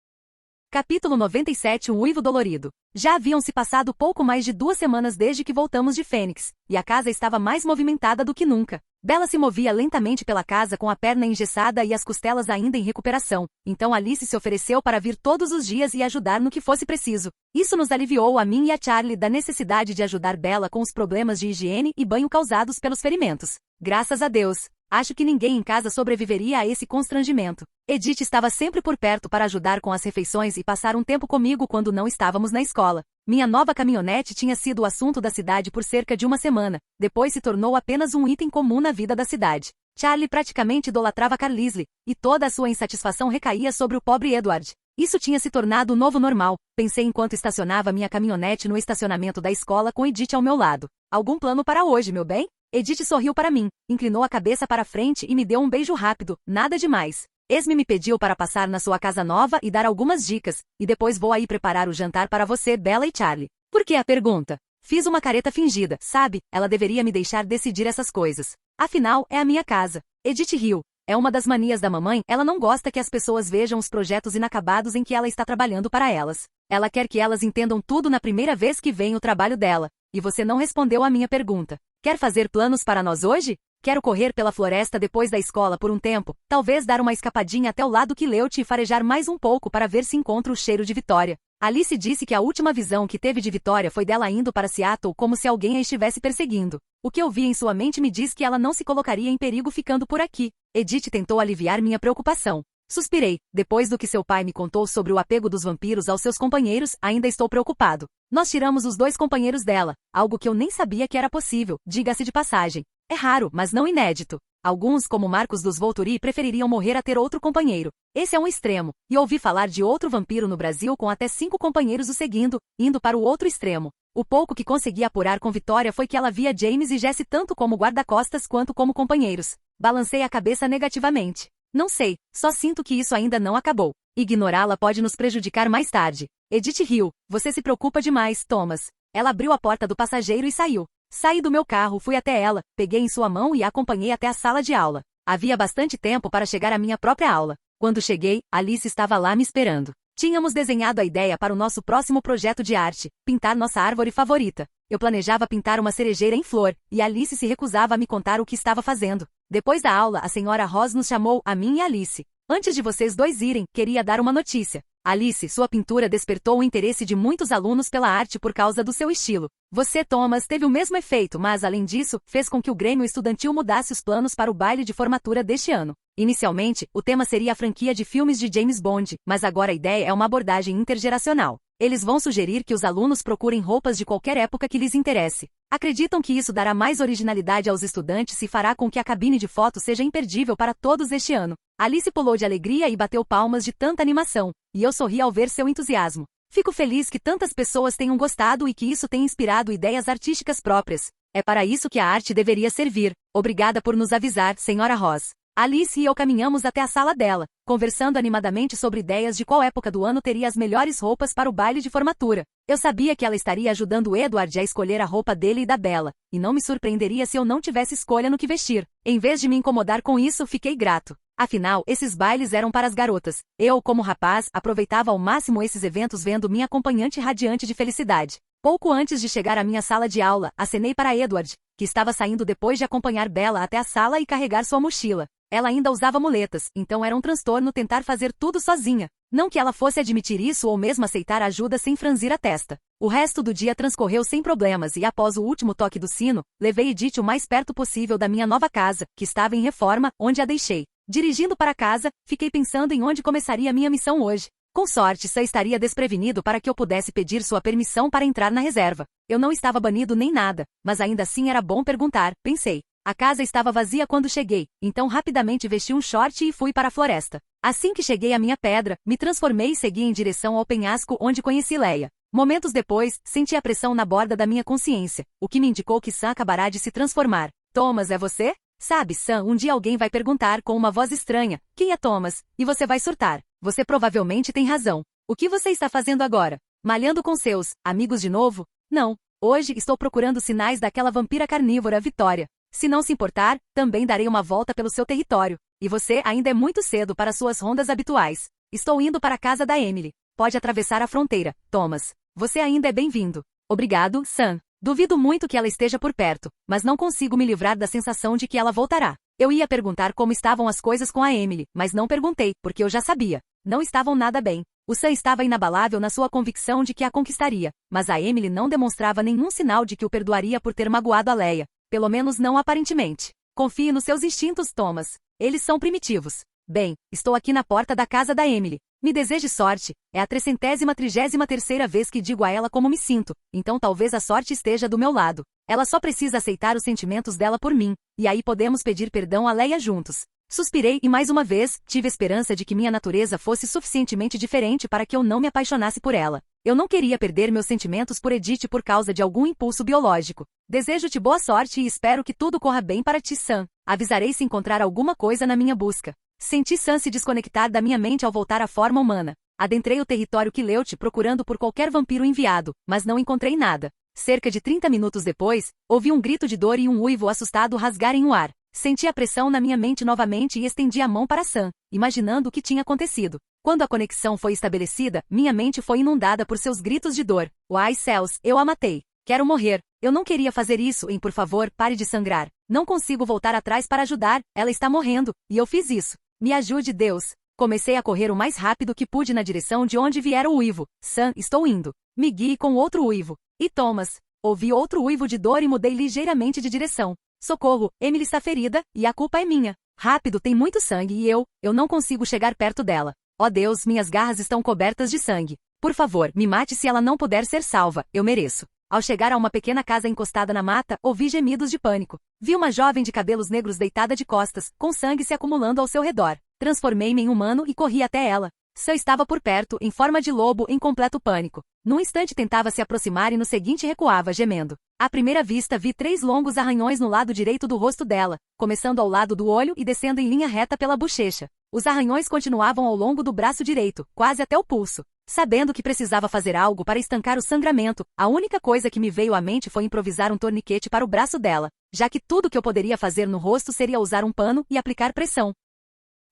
Capítulo 97. Um uivo dolorido. Já haviam se passado pouco mais de 2 semanas desde que voltamos de Fênix, e a casa estava mais movimentada do que nunca. Bella se movia lentamente pela casa com a perna engessada e as costelas ainda em recuperação, então Alice se ofereceu para vir todos os dias e ajudar no que fosse preciso. Isso nos aliviou a mim e a Charlie da necessidade de ajudar Bella com os problemas de higiene e banho causados pelos ferimentos. Graças a Deus. Acho que ninguém em casa sobreviveria a esse constrangimento. Edith estava sempre por perto para ajudar com as refeições e passar um tempo comigo quando não estávamos na escola. Minha nova caminhonete tinha sido o assunto da cidade por cerca de 1 semana, depois se tornou apenas um item comum na vida da cidade. Charlie praticamente idolatrava Carlisle, e toda a sua insatisfação recaía sobre o pobre Edward. Isso tinha se tornado o novo normal, pensei enquanto estacionava minha caminhonete no estacionamento da escola com Edith ao meu lado. Algum plano para hoje, meu bem? Edith sorriu para mim, inclinou a cabeça para frente e me deu um beijo rápido, nada demais. Esme me pediu para passar na sua casa nova e dar algumas dicas, e depois vou aí preparar o jantar para você, Bella e Charlie. Por que a pergunta? Fiz uma careta fingida, sabe? Ela deveria me deixar decidir essas coisas. Afinal, é a minha casa. Edith riu. É uma das manias da mamãe, ela não gosta que as pessoas vejam os projetos inacabados em que ela está trabalhando para elas. Ela quer que elas entendam tudo na primeira vez que vem o trabalho dela. E você não respondeu à minha pergunta. Quer fazer planos para nós hoje? Quero correr pela floresta depois da escola por um tempo, talvez dar uma escapadinha até o lado Quileute e farejar mais um pouco para ver se encontro o cheiro de vitória. Alice disse que a última visão que teve de Vitória foi dela indo para Seattle como se alguém a estivesse perseguindo. O que eu vi em sua mente me diz que ela não se colocaria em perigo ficando por aqui. Edith tentou aliviar minha preocupação. Suspirei. Depois do que seu pai me contou sobre o apego dos vampiros aos seus companheiros, ainda estou preocupado. Nós tiramos os 2 companheiros dela, algo que eu nem sabia que era possível, diga-se de passagem. É raro, mas não inédito. Alguns, como Marcos dos Volturi, prefeririam morrer a ter outro companheiro. Esse é um extremo. E ouvi falar de outro vampiro no Brasil com até 5 companheiros o seguindo, indo para o outro extremo. O pouco que consegui apurar com Vitória foi que ela via James e Jesse tanto como guarda-costas quanto como companheiros. Balancei a cabeça negativamente. Não sei, só sinto que isso ainda não acabou. Ignorá-la pode nos prejudicar mais tarde. Edith riu. Você se preocupa demais, Thomas. Ela abriu a porta do passageiro e saiu. Saí do meu carro, fui até ela, peguei em sua mão e a acompanhei até a sala de aula. Havia bastante tempo para chegar à minha própria aula. Quando cheguei, Alice estava lá me esperando. Tínhamos desenhado a ideia para o nosso próximo projeto de arte, pintar nossa árvore favorita. Eu planejava pintar uma cerejeira em flor, e Alice se recusava a me contar o que estava fazendo. Depois da aula, a senhora Ross nos chamou, a mim e Alice. Antes de vocês 2 irem, queria dar uma notícia. Alice, sua pintura despertou o interesse de muitos alunos pela arte por causa do seu estilo. Você, Thomas, teve o mesmo efeito, mas, além disso, fez com que o Grêmio Estudantil mudasse os planos para o baile de formatura deste ano. Inicialmente, o tema seria a franquia de filmes de James Bond, mas agora a ideia é uma abordagem intergeracional. Eles vão sugerir que os alunos procurem roupas de qualquer época que lhes interesse. Acreditam que isso dará mais originalidade aos estudantes e fará com que a cabine de foto seja imperdível para todos este ano. Alice pulou de alegria e bateu palmas de tanta animação, e eu sorri ao ver seu entusiasmo. Fico feliz que tantas pessoas tenham gostado e que isso tenha inspirado ideias artísticas próprias. É para isso que a arte deveria servir. Obrigada por nos avisar, Sra. Ross. Alice e eu caminhamos até a sala dela, conversando animadamente sobre ideias de qual época do ano teria as melhores roupas para o baile de formatura. Eu sabia que ela estaria ajudando Edward a escolher a roupa dele e da Bella, e não me surpreenderia se eu não tivesse escolha no que vestir. Em vez de me incomodar com isso, fiquei grato. Afinal, esses bailes eram para as garotas. Eu, como rapaz, aproveitava ao máximo esses eventos vendo minha acompanhante radiante de felicidade. Pouco antes de chegar à minha sala de aula, acenei para Edward, que estava saindo depois de acompanhar Bella até a sala e carregar sua mochila. Ela ainda usava muletas, então era um transtorno tentar fazer tudo sozinha. Não que ela fosse admitir isso ou mesmo aceitar ajuda sem franzir a testa. O resto do dia transcorreu sem problemas e após o último toque do sino, levei Edith o mais perto possível da minha nova casa, que estava em reforma, onde a deixei. Dirigindo para casa, fiquei pensando em onde começaria minha missão hoje. Com sorte, Sam estaria desprevenido para que eu pudesse pedir sua permissão para entrar na reserva. Eu não estava banido nem nada, mas ainda assim era bom perguntar, pensei. A casa estava vazia quando cheguei, então rapidamente vesti um short e fui para a floresta. Assim que cheguei à minha pedra, me transformei e segui em direção ao penhasco onde conheci Leia. Momentos depois, senti a pressão na borda da minha consciência, o que me indicou que Sam acabará de se transformar. Thomas, é você? Sabe, Sam, um dia alguém vai perguntar com uma voz estranha, quem é Thomas? E você vai surtar. Você provavelmente tem razão. O que você está fazendo agora? Malhando com seus amigos de novo? Não. Hoje estou procurando sinais daquela vampira carnívora, Vitória. Se não se importar, também darei uma volta pelo seu território. E você ainda é muito cedo para suas rondas habituais. Estou indo para a casa da Emily. Pode atravessar a fronteira, Thomas. Você ainda é bem-vindo. Obrigado, Sam. Duvido muito que ela esteja por perto, mas não consigo me livrar da sensação de que ela voltará. Eu ia perguntar como estavam as coisas com a Emily, mas não perguntei, porque eu já sabia. Não estavam nada bem. O Sam estava inabalável na sua convicção de que a conquistaria, mas a Emily não demonstrava nenhum sinal de que o perdoaria por ter magoado a Leia. Pelo menos não aparentemente. Confie nos seus instintos, Thomas. Eles são primitivos. Bem, estou aqui na porta da casa da Emily. Me deseje sorte. É a 333ª vez que digo a ela como me sinto, então talvez a sorte esteja do meu lado. Ela só precisa aceitar os sentimentos dela por mim, e aí podemos pedir perdão a Leia juntos. Suspirei e mais uma vez, tive esperança de que minha natureza fosse suficientemente diferente para que eu não me apaixonasse por ela. Eu não queria perder meus sentimentos por Edith por causa de algum impulso biológico. Desejo-te boa sorte e espero que tudo corra bem para ti, Sam. Avisarei se encontrar alguma coisa na minha busca. Senti Sam se desconectar da minha mente ao voltar à forma humana. Adentrei o território Quileute procurando por qualquer vampiro enviado, mas não encontrei nada. Cerca de 30 minutos depois, ouvi um grito de dor e um uivo assustado rasgarem o ar. Senti a pressão na minha mente novamente e estendi a mão para Sam, imaginando o que tinha acontecido. Quando a conexão foi estabelecida, minha mente foi inundada por seus gritos de dor. Uai céus, eu a matei. Quero morrer. Eu não queria fazer isso, por favor, pare de sangrar. Não consigo voltar atrás para ajudar, ela está morrendo, e eu fiz isso. Me ajude, Deus. Comecei a correr o mais rápido que pude na direção de onde viera o uivo. Sam, estou indo. Me guie com outro uivo. E Thomas. Ouvi outro uivo de dor e mudei ligeiramente de direção. Socorro, Emily está ferida, e a culpa é minha. Rápido, tem muito sangue e eu não consigo chegar perto dela. Oh Deus, minhas garras estão cobertas de sangue. Por favor, me mate se ela não puder ser salva, eu mereço. Ao chegar a uma pequena casa encostada na mata, ouvi gemidos de pânico. Vi uma jovem de cabelos negros deitada de costas, com sangue se acumulando ao seu redor. Transformei-me em humano e corri até ela. Sam estava por perto, em forma de lobo, em completo pânico. Num instante tentava se aproximar e no seguinte recuava, gemendo. À primeira vista vi 3 longos arranhões no lado direito do rosto dela, começando ao lado do olho e descendo em linha reta pela bochecha. Os arranhões continuavam ao longo do braço direito, quase até o pulso. Sabendo que precisava fazer algo para estancar o sangramento, a única coisa que me veio à mente foi improvisar um torniquete para o braço dela, já que tudo que eu poderia fazer no rosto seria usar um pano e aplicar pressão.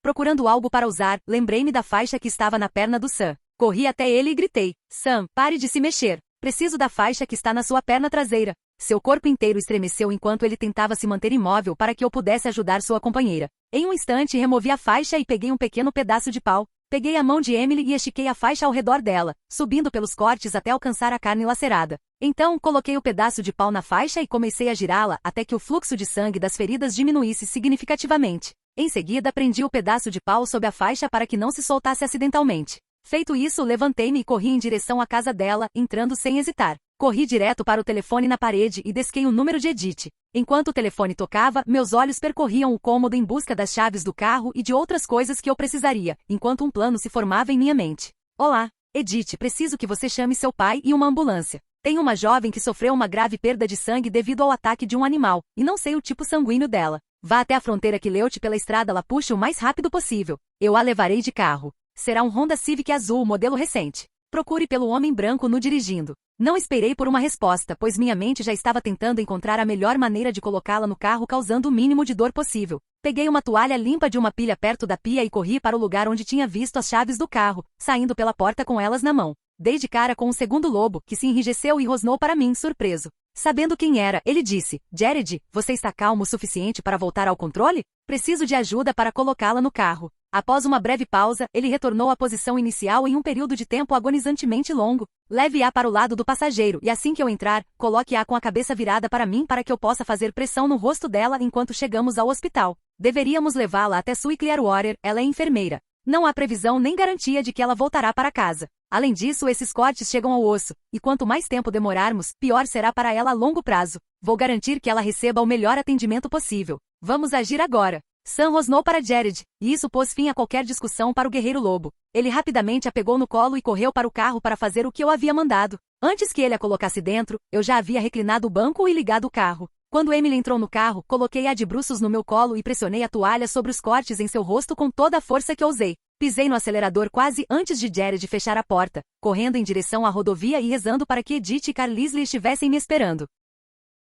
Procurando algo para usar, lembrei-me da faixa que estava na perna do Sam. Corri até ele e gritei: Sam, pare de se mexer. Preciso da faixa que está na sua perna traseira. Seu corpo inteiro estremeceu enquanto ele tentava se manter imóvel para que eu pudesse ajudar sua companheira. Em um instante removi a faixa e peguei um pequeno pedaço de pau. Peguei a mão de Emily e estiquei a faixa ao redor dela, subindo pelos cortes até alcançar a carne lacerada. Então, coloquei o pedaço de pau na faixa e comecei a girá-la até que o fluxo de sangue das feridas diminuísse significativamente. Em seguida, prendi o pedaço de pau sob a faixa para que não se soltasse acidentalmente. Feito isso, levantei-me e corri em direção à casa dela, entrando sem hesitar. Corri direto para o telefone na parede e desquei o número de Edith. Enquanto o telefone tocava, meus olhos percorriam o cômodo em busca das chaves do carro e de outras coisas que eu precisaria, enquanto um plano se formava em minha mente. Olá, Edith, preciso que você chame seu pai e uma ambulância. Tenho uma jovem que sofreu uma grave perda de sangue devido ao ataque de um animal, e não sei o tipo sanguíneo dela. Vá até a fronteira Quileute pela estrada Lapuche o mais rápido possível. Eu a levarei de carro. Será um Honda Civic azul modelo recente. Procure pelo homem branco no dirigindo. Não esperei por uma resposta, pois minha mente já estava tentando encontrar a melhor maneira de colocá-la no carro causando o mínimo de dor possível. Peguei uma toalha limpa de uma pilha perto da pia e corri para o lugar onde tinha visto as chaves do carro, saindo pela porta com elas na mão. Dei de cara com um segundo lobo, que se enrijeceu e rosnou para mim, surpreso. Sabendo quem era, ele disse: Jared, você está calmo o suficiente para voltar ao controle? Preciso de ajuda para colocá-la no carro. Após uma breve pausa, ele retornou à posição inicial em um período de tempo agonizantemente longo. Leve-a para o lado do passageiro e assim que eu entrar, coloque-a com a cabeça virada para mim para que eu possa fazer pressão no rosto dela enquanto chegamos ao hospital. Deveríamos levá-la até Sue Clearwater, ela é enfermeira. Não há previsão nem garantia de que ela voltará para casa. Além disso, esses cortes chegam ao osso, e quanto mais tempo demorarmos, pior será para ela a longo prazo. Vou garantir que ela receba o melhor atendimento possível. Vamos agir agora. Sam rosnou para Jared, e isso pôs fim a qualquer discussão para o guerreiro lobo. Ele rapidamente a pegou no colo e correu para o carro para fazer o que eu havia mandado. Antes que ele a colocasse dentro, eu já havia reclinado o banco e ligado o carro. Quando Emily entrou no carro, coloquei-a de bruços no meu colo e pressionei a toalha sobre os cortes em seu rosto com toda a força que ousei. Pisei no acelerador quase antes de Jared fechar a porta, correndo em direção à rodovia e rezando para que Edith e Carlisle estivessem me esperando.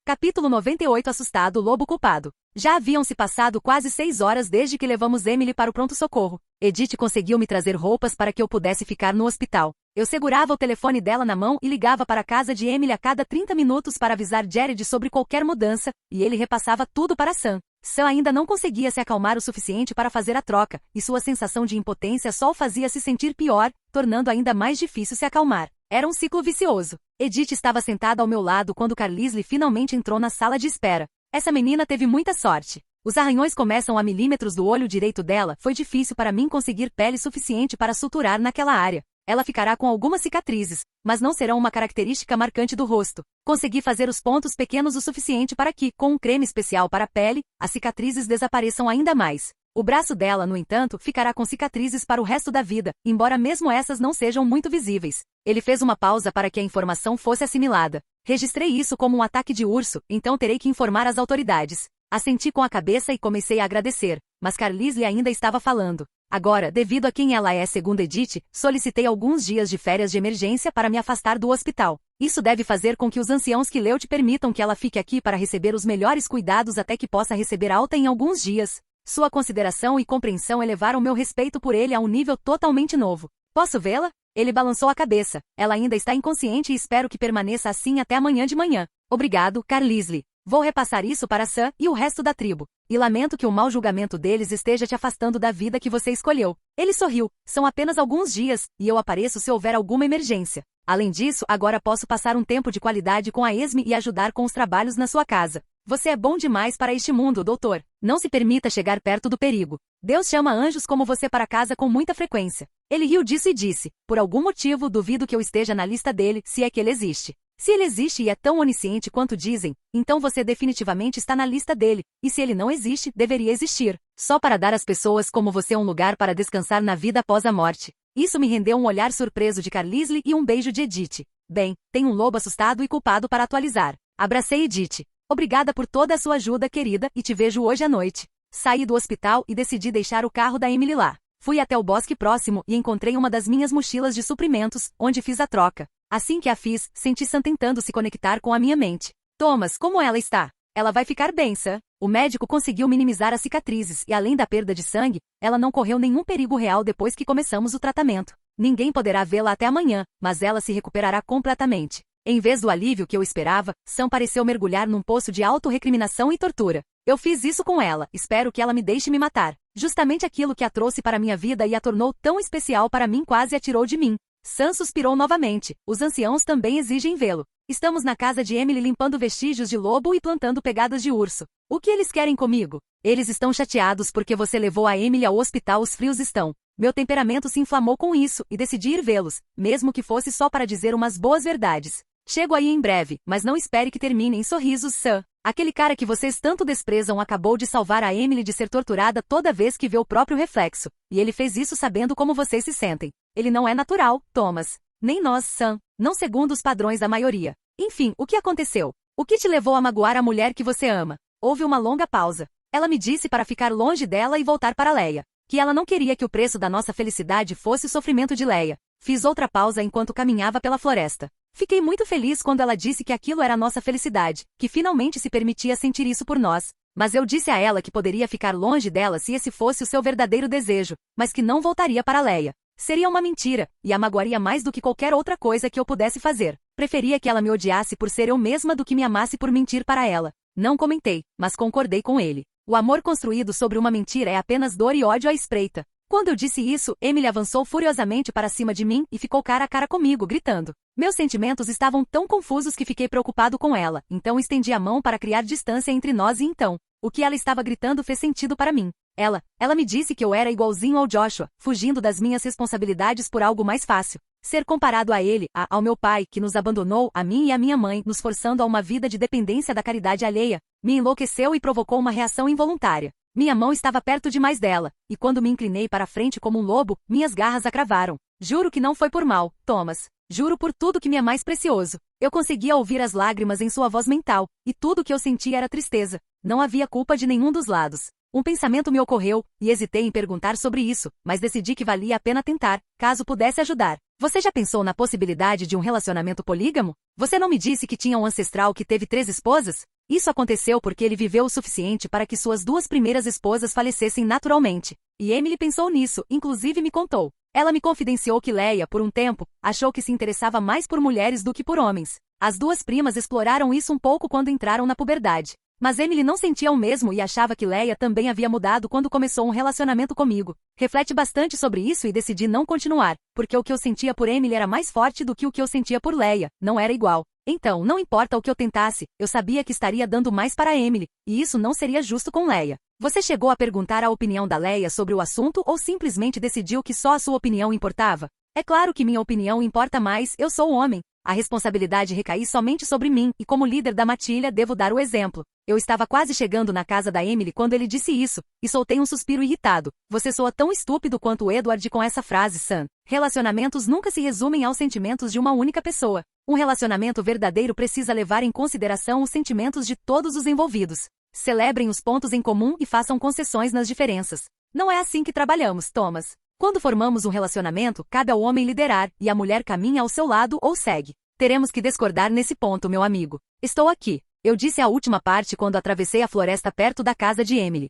Capítulo 98. Assustado, lobo culpado. Já haviam se passado quase 6 horas desde que levamos Emily para o pronto-socorro. Edith conseguiu me trazer roupas para que eu pudesse ficar no hospital. Eu segurava o telefone dela na mão e ligava para a casa de Emily a cada 30 minutos para avisar Jared sobre qualquer mudança, e ele repassava tudo para Sam. Sam ainda não conseguia se acalmar o suficiente para fazer a troca, e sua sensação de impotência só o fazia se sentir pior, tornando ainda mais difícil se acalmar. Era um ciclo vicioso. Edith estava sentada ao meu lado quando Carlisle finalmente entrou na sala de espera. Essa menina teve muita sorte. Os arranhões começam a milímetros do olho direito dela, foi difícil para mim conseguir pele suficiente para suturar naquela área. Ela ficará com algumas cicatrizes, mas não serão uma característica marcante do rosto. Consegui fazer os pontos pequenos o suficiente para que, com um creme especial para a pele, as cicatrizes desapareçam ainda mais. O braço dela, no entanto, ficará com cicatrizes para o resto da vida, embora mesmo essas não sejam muito visíveis. Ele fez uma pausa para que a informação fosse assimilada. Registrei isso como um ataque de urso, então terei que informar as autoridades. Assenti com a cabeça e comecei a agradecer, mas Carlisle ainda estava falando. Agora, devido a quem ela é segundo Edith, solicitei alguns dias de férias de emergência para me afastar do hospital. Isso deve fazer com que os anciãos Quileute permitam que ela fique aqui para receber os melhores cuidados até que possa receber alta em alguns dias. Sua consideração e compreensão elevaram meu respeito por ele a um nível totalmente novo. Posso vê-la? Ele balançou a cabeça. Ela ainda está inconsciente e espero que permaneça assim até amanhã de manhã. Obrigado, Carlisle. Vou repassar isso para Sam e o resto da tribo. E lamento que o mau julgamento deles esteja te afastando da vida que você escolheu. Ele sorriu. São apenas alguns dias, e eu apareço se houver alguma emergência. Além disso, agora posso passar um tempo de qualidade com a Esme e ajudar com os trabalhos na sua casa. Você é bom demais para este mundo, doutor. Não se permita chegar perto do perigo. Deus chama anjos como você para casa com muita frequência. Ele riu disso e disse, por algum motivo duvido que eu esteja na lista dele, se é que ele existe. Se ele existe e é tão onisciente quanto dizem, então você definitivamente está na lista dele, e se ele não existe, deveria existir, só para dar às pessoas como você um lugar para descansar na vida após a morte. Isso me rendeu um olhar surpreso de Carlisle e um beijo de Edith. Bem, tem um lobo assustado e culpado para atualizar. Abracei Edith. Obrigada por toda a sua ajuda, querida, e te vejo hoje à noite. Saí do hospital e decidi deixar o carro da Emily lá. Fui até o bosque próximo e encontrei uma das minhas mochilas de suprimentos, onde fiz a troca. Assim que a fiz, senti Sam tentando se conectar com a minha mente. Thomas, como ela está? Ela vai ficar bem, Sam. O médico conseguiu minimizar as cicatrizes e, além da perda de sangue, ela não correu nenhum perigo real depois que começamos o tratamento. Ninguém poderá vê-la até amanhã, mas ela se recuperará completamente. Em vez do alívio que eu esperava, Sam pareceu mergulhar num poço de autorrecriminação e tortura. Eu fiz isso com ela, espero que ela me deixe me matar. Justamente aquilo que a trouxe para minha vida e a tornou tão especial para mim quase a tirou de mim. Sam suspirou novamente. Os anciãos também exigem vê-lo. Estamos na casa de Emily limpando vestígios de lobo e plantando pegadas de urso. O que eles querem comigo? Eles estão chateados porque você levou a Emily ao hospital. Os frios estão. Meu temperamento se inflamou com isso e decidi ir vê-los, mesmo que fosse só para dizer umas boas verdades. Chego aí em breve, mas não espere que termine em sorrisos, Sam. Aquele cara que vocês tanto desprezam acabou de salvar a Emily de ser torturada toda vez que vê o próprio reflexo, e ele fez isso sabendo como vocês se sentem. Ele não é natural, Thomas. Nem nós, Sam. Não segundo os padrões da maioria. Enfim, o que aconteceu? O que te levou a magoar a mulher que você ama? Houve uma longa pausa. Ela me disse para ficar longe dela e voltar para Leia. Que ela não queria que o preço da nossa felicidade fosse o sofrimento de Leia. Fiz outra pausa enquanto caminhava pela floresta. Fiquei muito feliz quando ela disse que aquilo era a nossa felicidade, que finalmente se permitia sentir isso por nós. Mas eu disse a ela que poderia ficar longe dela se esse fosse o seu verdadeiro desejo, mas que não voltaria para Leia. Seria uma mentira, e a magoaria mais do que qualquer outra coisa que eu pudesse fazer. Preferia que ela me odiasse por ser eu mesma do que me amasse por mentir para ela. Não comentei, mas concordei com ele. O amor construído sobre uma mentira é apenas dor e ódio à espreita. Quando eu disse isso, Emily avançou furiosamente para cima de mim e ficou cara a cara comigo, gritando. Meus sentimentos estavam tão confusos que fiquei preocupado com ela, então estendi a mão para criar distância entre nós e então. O que ela estava gritando fez sentido para mim. Ela me disse que eu era igualzinho ao Joshua, fugindo das minhas responsabilidades por algo mais fácil. Ser comparado a ele, ao meu pai, que nos abandonou, a mim e a minha mãe, nos forçando a uma vida de dependência da caridade alheia, me enlouqueceu e provocou uma reação involuntária. Minha mão estava perto demais dela, e quando me inclinei para frente como um lobo, minhas garras a cravaram. Juro que não foi por mal, Thomas. Juro por tudo que me é mais precioso. Eu conseguia ouvir as lágrimas em sua voz mental, e tudo o que eu sentia era tristeza. Não havia culpa de nenhum dos lados. Um pensamento me ocorreu, e hesitei em perguntar sobre isso, mas decidi que valia a pena tentar, caso pudesse ajudar. Você já pensou na possibilidade de um relacionamento polígamo? Você não me disse que tinha um ancestral que teve 3 esposas? Isso aconteceu porque ele viveu o suficiente para que suas 2 primeiras esposas falecessem naturalmente. E Emily pensou nisso, inclusive me contou. Ela me confidenciou que Leia, por um tempo, achou que se interessava mais por mulheres do que por homens. As 2 primas exploraram isso um pouco quando entraram na puberdade. Mas Emily não sentia o mesmo e achava que Leia também havia mudado quando começou um relacionamento comigo. Refleti bastante sobre isso e decidi não continuar, porque o que eu sentia por Emily era mais forte do que o que eu sentia por Leia, não era igual. Então, não importa o que eu tentasse, eu sabia que estaria dando mais para Emily, e isso não seria justo com Leia. Você chegou a perguntar a opinião da Leia sobre o assunto ou simplesmente decidiu que só a sua opinião importava? É claro que minha opinião importa mais, eu sou homem. A responsabilidade recai somente sobre mim, e como líder da matilha devo dar o exemplo. Eu estava quase chegando na casa da Emily quando ele disse isso, e soltei um suspiro irritado. Você soa tão estúpido quanto o Edward com essa frase, Sam. Relacionamentos nunca se resumem aos sentimentos de uma única pessoa. Um relacionamento verdadeiro precisa levar em consideração os sentimentos de todos os envolvidos. Celebrem os pontos em comum e façam concessões nas diferenças. Não é assim que trabalhamos, Thomas. Quando formamos um relacionamento, cabe ao homem liderar, e a mulher caminha ao seu lado ou segue. Teremos que discordar nesse ponto, meu amigo. Estou aqui. Eu disse a última parte quando atravessei a floresta perto da casa de Emily.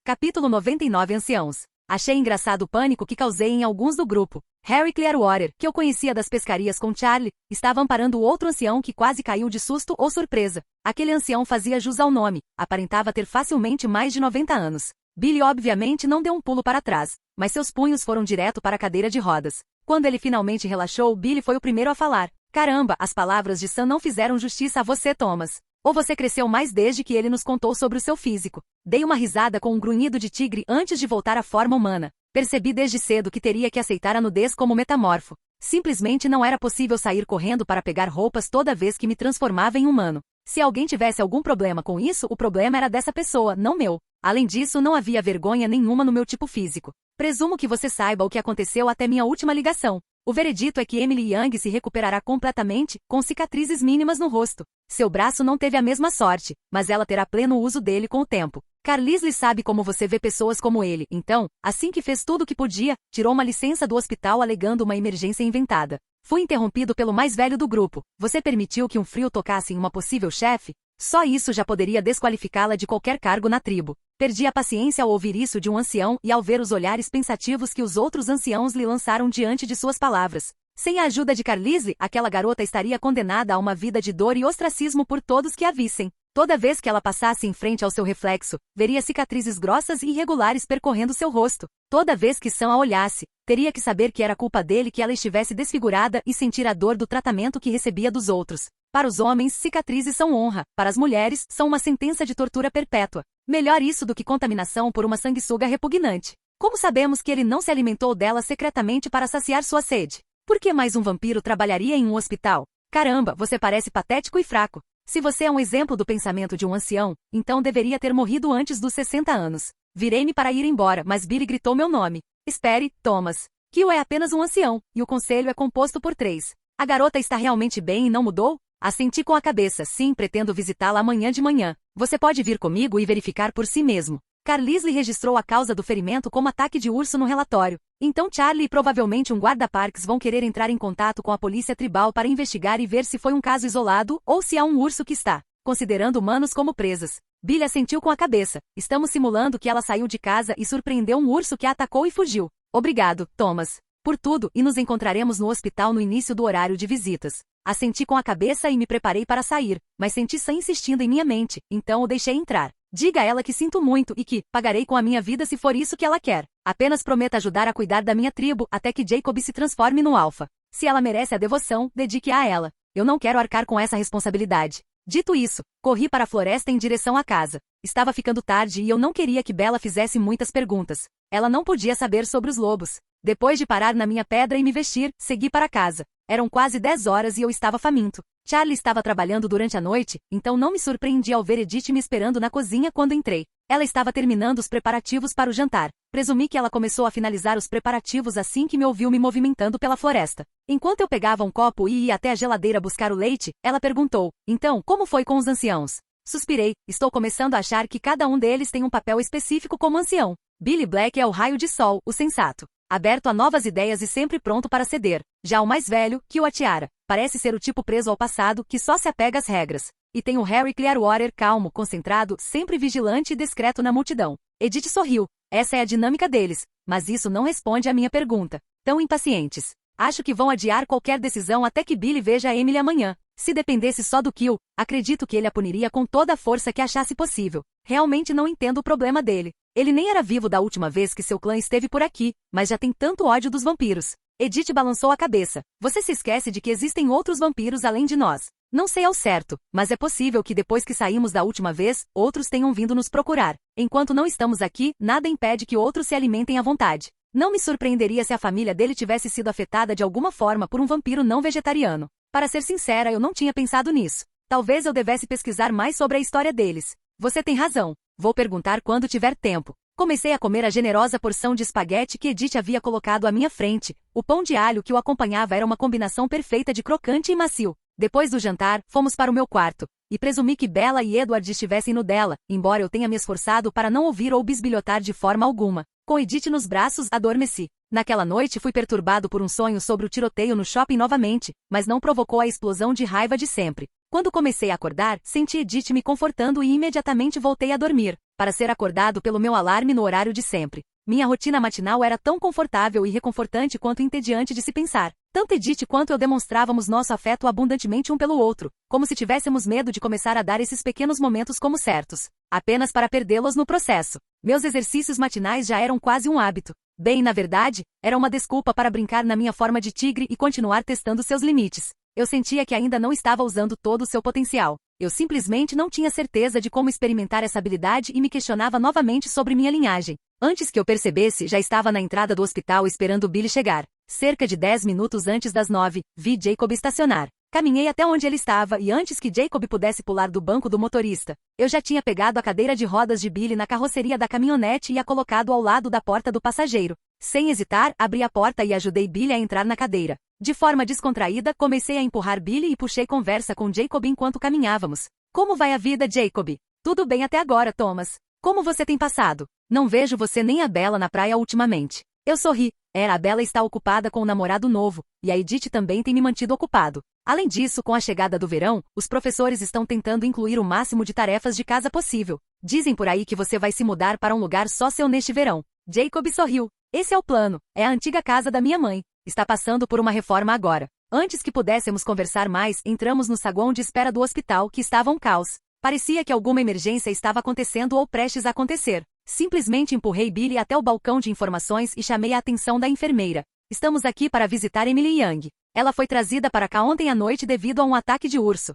Capítulo 99 Anciãos. Achei engraçado o pânico que causei em alguns do grupo. Harry Clearwater, que eu conhecia das pescarias com Charlie, estava amparando o outro ancião que quase caiu de susto ou surpresa. Aquele ancião fazia jus ao nome, aparentava ter facilmente mais de 90 anos. Billy obviamente não deu um pulo para trás, mas seus punhos foram direto para a cadeira de rodas. Quando ele finalmente relaxou, Billy foi o primeiro a falar. Caramba, as palavras de Sam não fizeram justiça a você, Thomas. Ou você cresceu mais desde que ele nos contou sobre o seu físico. Dei uma risada com um grunhido de tigre antes de voltar à forma humana. Percebi desde cedo que teria que aceitar a nudez como metamorfo. Simplesmente não era possível sair correndo para pegar roupas toda vez que me transformava em humano. Se alguém tivesse algum problema com isso, o problema era dessa pessoa, não meu. Além disso, não havia vergonha nenhuma no meu tipo físico. Presumo que você saiba o que aconteceu até minha última ligação. O veredito é que Emily Young se recuperará completamente, com cicatrizes mínimas no rosto. Seu braço não teve a mesma sorte, mas ela terá pleno uso dele com o tempo. Carlisle sabe como você vê pessoas como ele, então, assim que fez tudo o que podia, tirou uma licença do hospital alegando uma emergência inventada. Fui interrompido pelo mais velho do grupo. Você permitiu que um frio tocasse em uma possível chefe? Só isso já poderia desqualificá-la de qualquer cargo na tribo. Perdi a paciência ao ouvir isso de um ancião e ao ver os olhares pensativos que os outros anciãos lhe lançaram diante de suas palavras. Sem a ajuda de Carlisle, aquela garota estaria condenada a uma vida de dor e ostracismo por todos que a vissem. Toda vez que ela passasse em frente ao seu reflexo, veria cicatrizes grossas e irregulares percorrendo seu rosto. Toda vez que Sam a olhasse, teria que saber que era culpa dele que ela estivesse desfigurada e sentir a dor do tratamento que recebia dos outros. Para os homens, cicatrizes são honra, para as mulheres, são uma sentença de tortura perpétua. Melhor isso do que contaminação por uma sanguessuga repugnante. Como sabemos que ele não se alimentou dela secretamente para saciar sua sede? Por que mais um vampiro trabalharia em um hospital? Caramba, você parece patético e fraco. Se você é um exemplo do pensamento de um ancião, então deveria ter morrido antes dos 60 anos. Virei-me para ir embora, mas Billy gritou meu nome. Espere, Thomas. Kyo é apenas um ancião, e o conselho é composto por 3. A garota está realmente bem e não mudou? Assenti com a cabeça, sim, pretendo visitá-la amanhã de manhã. Você pode vir comigo e verificar por si mesmo. Carlisle registrou a causa do ferimento como ataque de urso no relatório. Então Charlie e provavelmente um guarda-parques vão querer entrar em contato com a polícia tribal para investigar e ver se foi um caso isolado ou se há um urso que está considerando humanos como presas. Billy assentiu com a cabeça. Estamos simulando que ela saiu de casa e surpreendeu um urso que a atacou e fugiu. Obrigado, Thomas, por tudo, e nos encontraremos no hospital no início do horário de visitas. Assenti com a cabeça e me preparei para sair, mas senti Sam insistindo em minha mente, então o deixei entrar. Diga a ela que sinto muito e que pagarei com a minha vida se for isso que ela quer. Apenas prometa ajudar a cuidar da minha tribo até que Jacob se transforme no alfa. Se ela merece a devoção, dedique-a a ela. Eu não quero arcar com essa responsabilidade. Dito isso, corri para a floresta em direção à casa. Estava ficando tarde e eu não queria que Bella fizesse muitas perguntas. Ela não podia saber sobre os lobos. Depois de parar na minha pedra e me vestir, segui para casa. Eram quase 10 horas e eu estava faminto. Charlie estava trabalhando durante a noite, então não me surpreendi ao ver Edith me esperando na cozinha quando entrei. Ela estava terminando os preparativos para o jantar. Presumi que ela começou a finalizar os preparativos assim que me ouviu me movimentando pela floresta. Enquanto eu pegava um copo e ia até a geladeira buscar o leite, ela perguntou, então, como foi com os anciãos? Suspirei, estou começando a achar que cada um deles tem um papel específico como ancião. Billy Black é o raio de sol, o sensato. Aberto a novas ideias e sempre pronto para ceder. Já o mais velho, que o atiara, parece ser o tipo preso ao passado que só se apega às regras. E tem o Harry Clearwater calmo, concentrado, sempre vigilante e discreto na multidão. Edith sorriu. Essa é a dinâmica deles, mas isso não responde à minha pergunta. Tão impacientes. Acho que vão adiar qualquer decisão até que Billy veja a Emily amanhã. Se dependesse só do Kill, acredito que ele a puniria com toda a força que achasse possível. Realmente não entendo o problema dele. Ele nem era vivo da última vez que seu clã esteve por aqui, mas já tem tanto ódio dos vampiros. Edith balançou a cabeça. Você se esquece de que existem outros vampiros além de nós. Não sei ao certo, mas é possível que depois que saímos da última vez, outros tenham vindo nos procurar. Enquanto não estamos aqui, nada impede que outros se alimentem à vontade. Não me surpreenderia se a família dele tivesse sido afetada de alguma forma por um vampiro não vegetariano. Para ser sincera, eu não tinha pensado nisso. Talvez eu devesse pesquisar mais sobre a história deles. Você tem razão. Vou perguntar quando tiver tempo. Comecei a comer a generosa porção de espaguete que Edith havia colocado à minha frente. O pão de alho que o acompanhava era uma combinação perfeita de crocante e macio. Depois do jantar, fomos para o meu quarto. E presumi que Bella e Edward estivessem no dela, embora eu tenha me esforçado para não ouvir ou bisbilhotar de forma alguma. Com Edith nos braços, adormeci. Naquela noite fui perturbado por um sonho sobre o tiroteio no shopping novamente, mas não provocou a explosão de raiva de sempre. Quando comecei a acordar, senti Edith me confortando e imediatamente voltei a dormir, para ser acordado pelo meu alarme no horário de sempre. Minha rotina matinal era tão confortável e reconfortante quanto entediante de se pensar. Tanto Edith quanto eu demonstrávamos nosso afeto abundantemente um pelo outro, como se tivéssemos medo de começar a dar esses pequenos momentos como certos, apenas para perdê-los no processo. Meus exercícios matinais já eram quase um hábito. Bem, na verdade, era uma desculpa para brincar na minha forma de tigre e continuar testando seus limites. Eu sentia que ainda não estava usando todo o seu potencial. Eu simplesmente não tinha certeza de como experimentar essa habilidade e me questionava novamente sobre minha linhagem. Antes que eu percebesse, já estava na entrada do hospital esperando Billy chegar. Cerca de 10 minutos antes das 9, vi Jacob estacionar. Caminhei até onde ele estava e antes que Jacob pudesse pular do banco do motorista, eu já tinha pegado a cadeira de rodas de Billy na carroceria da caminhonete e a colocado ao lado da porta do passageiro. Sem hesitar, abri a porta e ajudei Billy a entrar na cadeira. De forma descontraída, comecei a empurrar Billy e puxei conversa com Jacob enquanto caminhávamos. Como vai a vida, Jacob? Tudo bem até agora, Thomas. Como você tem passado? Não vejo você nem a Bella na praia ultimamente. Eu sorri. A Bella está ocupada com o namorado novo, e a Edith também tem me mantido ocupado. Além disso, com a chegada do verão, os professores estão tentando incluir o máximo de tarefas de casa possível. Dizem por aí que você vai se mudar para um lugar só seu neste verão. Jacob sorriu. Esse é o plano. É a antiga casa da minha mãe. Está passando por uma reforma agora. Antes que pudéssemos conversar mais, entramos no saguão de espera do hospital, que estava um caos. Parecia que alguma emergência estava acontecendo ou prestes a acontecer. Simplesmente empurrei Billy até o balcão de informações e chamei a atenção da enfermeira. Estamos aqui para visitar Emily Young. Ela foi trazida para cá ontem à noite devido a um ataque de urso.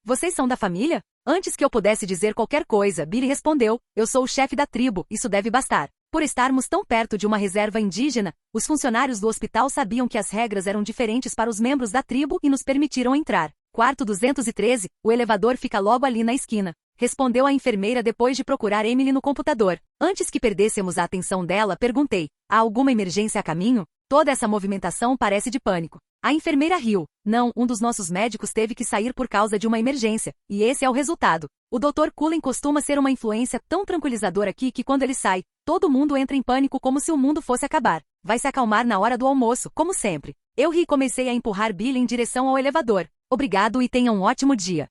Vocês são da família? Antes que eu pudesse dizer qualquer coisa, Billy respondeu, eu sou o chefe da tribo, isso deve bastar. Por estarmos tão perto de uma reserva indígena, os funcionários do hospital sabiam que as regras eram diferentes para os membros da tribo e nos permitiram entrar. Quarto 213, o elevador fica logo ali na esquina. Respondeu a enfermeira depois de procurar Emily no computador. Antes que perdêssemos a atenção dela, perguntei, há alguma emergência a caminho? Toda essa movimentação parece de pânico. A enfermeira riu. Não, um dos nossos médicos teve que sair por causa de uma emergência, e esse é o resultado. O Dr. Cullen costuma ser uma influência tão tranquilizadora aqui que quando ele sai, todo mundo entra em pânico como se o mundo fosse acabar. Vai se acalmar na hora do almoço, como sempre. Eu ri e comecei a empurrar Billy em direção ao elevador. Obrigado e tenha um ótimo dia.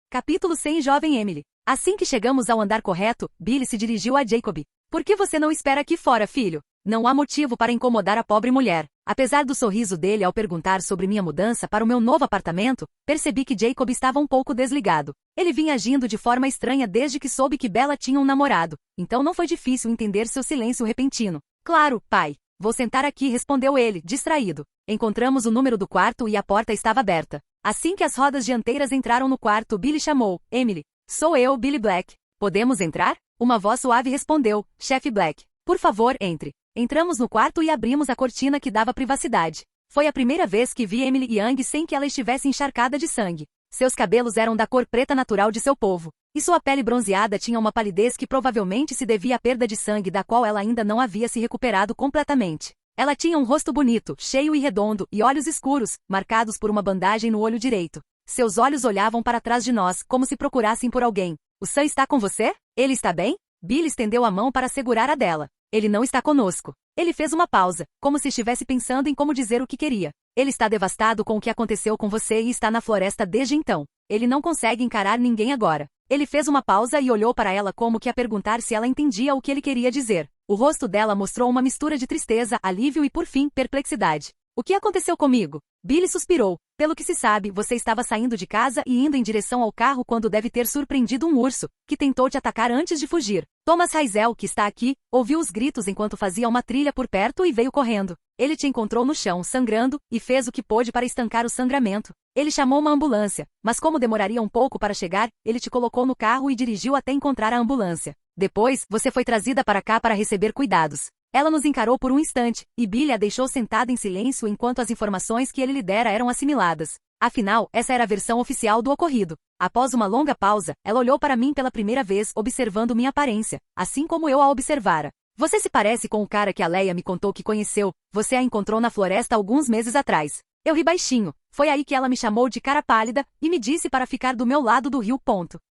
Capítulo 100 Jovem Emily. Assim que chegamos ao andar correto, Billy se dirigiu a Jacob. Por que você não espera aqui fora, filho? Não há motivo para incomodar a pobre mulher. Apesar do sorriso dele ao perguntar sobre minha mudança para o meu novo apartamento, percebi que Jacob estava um pouco desligado. Ele vinha agindo de forma estranha desde que soube que Bella tinha um namorado, então não foi difícil entender seu silêncio repentino. Claro, pai. Vou sentar aqui, respondeu ele, distraído. Encontramos o número do quarto e a porta estava aberta. Assim que as rodas dianteiras entraram no quarto, Billy chamou, Emily. Sou eu, Billy Black. Podemos entrar? Uma voz suave respondeu, Chefe Black. Por favor, entre. Entramos no quarto e abrimos a cortina que dava privacidade. Foi a primeira vez que vi Emily Young sem que ela estivesse encharcada de sangue. Seus cabelos eram da cor preta natural de seu povo, e sua pele bronzeada tinha uma palidez que provavelmente se devia à perda de sangue da qual ela ainda não havia se recuperado completamente. Ela tinha um rosto bonito, cheio e redondo, e olhos escuros, marcados por uma bandagem no olho direito. Seus olhos olhavam para trás de nós, como se procurassem por alguém. O Sam está com você? Ele está bem? Billy estendeu a mão para segurar a dela. Ele não está conosco. Ele fez uma pausa, como se estivesse pensando em como dizer o que queria. Ele está devastado com o que aconteceu com você e está na floresta desde então. Ele não consegue encarar ninguém agora. Ele fez uma pausa e olhou para ela como que a perguntar se ela entendia o que ele queria dizer. O rosto dela mostrou uma mistura de tristeza, alívio e, por fim, perplexidade. O que aconteceu comigo? Billy suspirou. Pelo que se sabe, você estava saindo de casa e indo em direção ao carro quando deve ter surpreendido um urso, que tentou te atacar antes de fugir. Thomas Raizel, que está aqui, ouviu os gritos enquanto fazia uma trilha por perto e veio correndo. Ele te encontrou no chão, sangrando, e fez o que pôde para estancar o sangramento. Ele chamou uma ambulância, mas como demoraria um pouco para chegar, ele te colocou no carro e dirigiu até encontrar a ambulância. Depois, você foi trazida para cá para receber cuidados. Ela nos encarou por um instante, e Billy a deixou sentada em silêncio enquanto as informações que ele lhe dera eram assimiladas. Afinal, essa era a versão oficial do ocorrido. Após uma longa pausa, ela olhou para mim pela primeira vez, observando minha aparência, assim como eu a observara. Você se parece com o cara que a Leia me contou que conheceu. Você a encontrou na floresta alguns meses atrás. Eu ri baixinho. Foi aí que ela me chamou de cara pálida e me disse para ficar do meu lado do rio.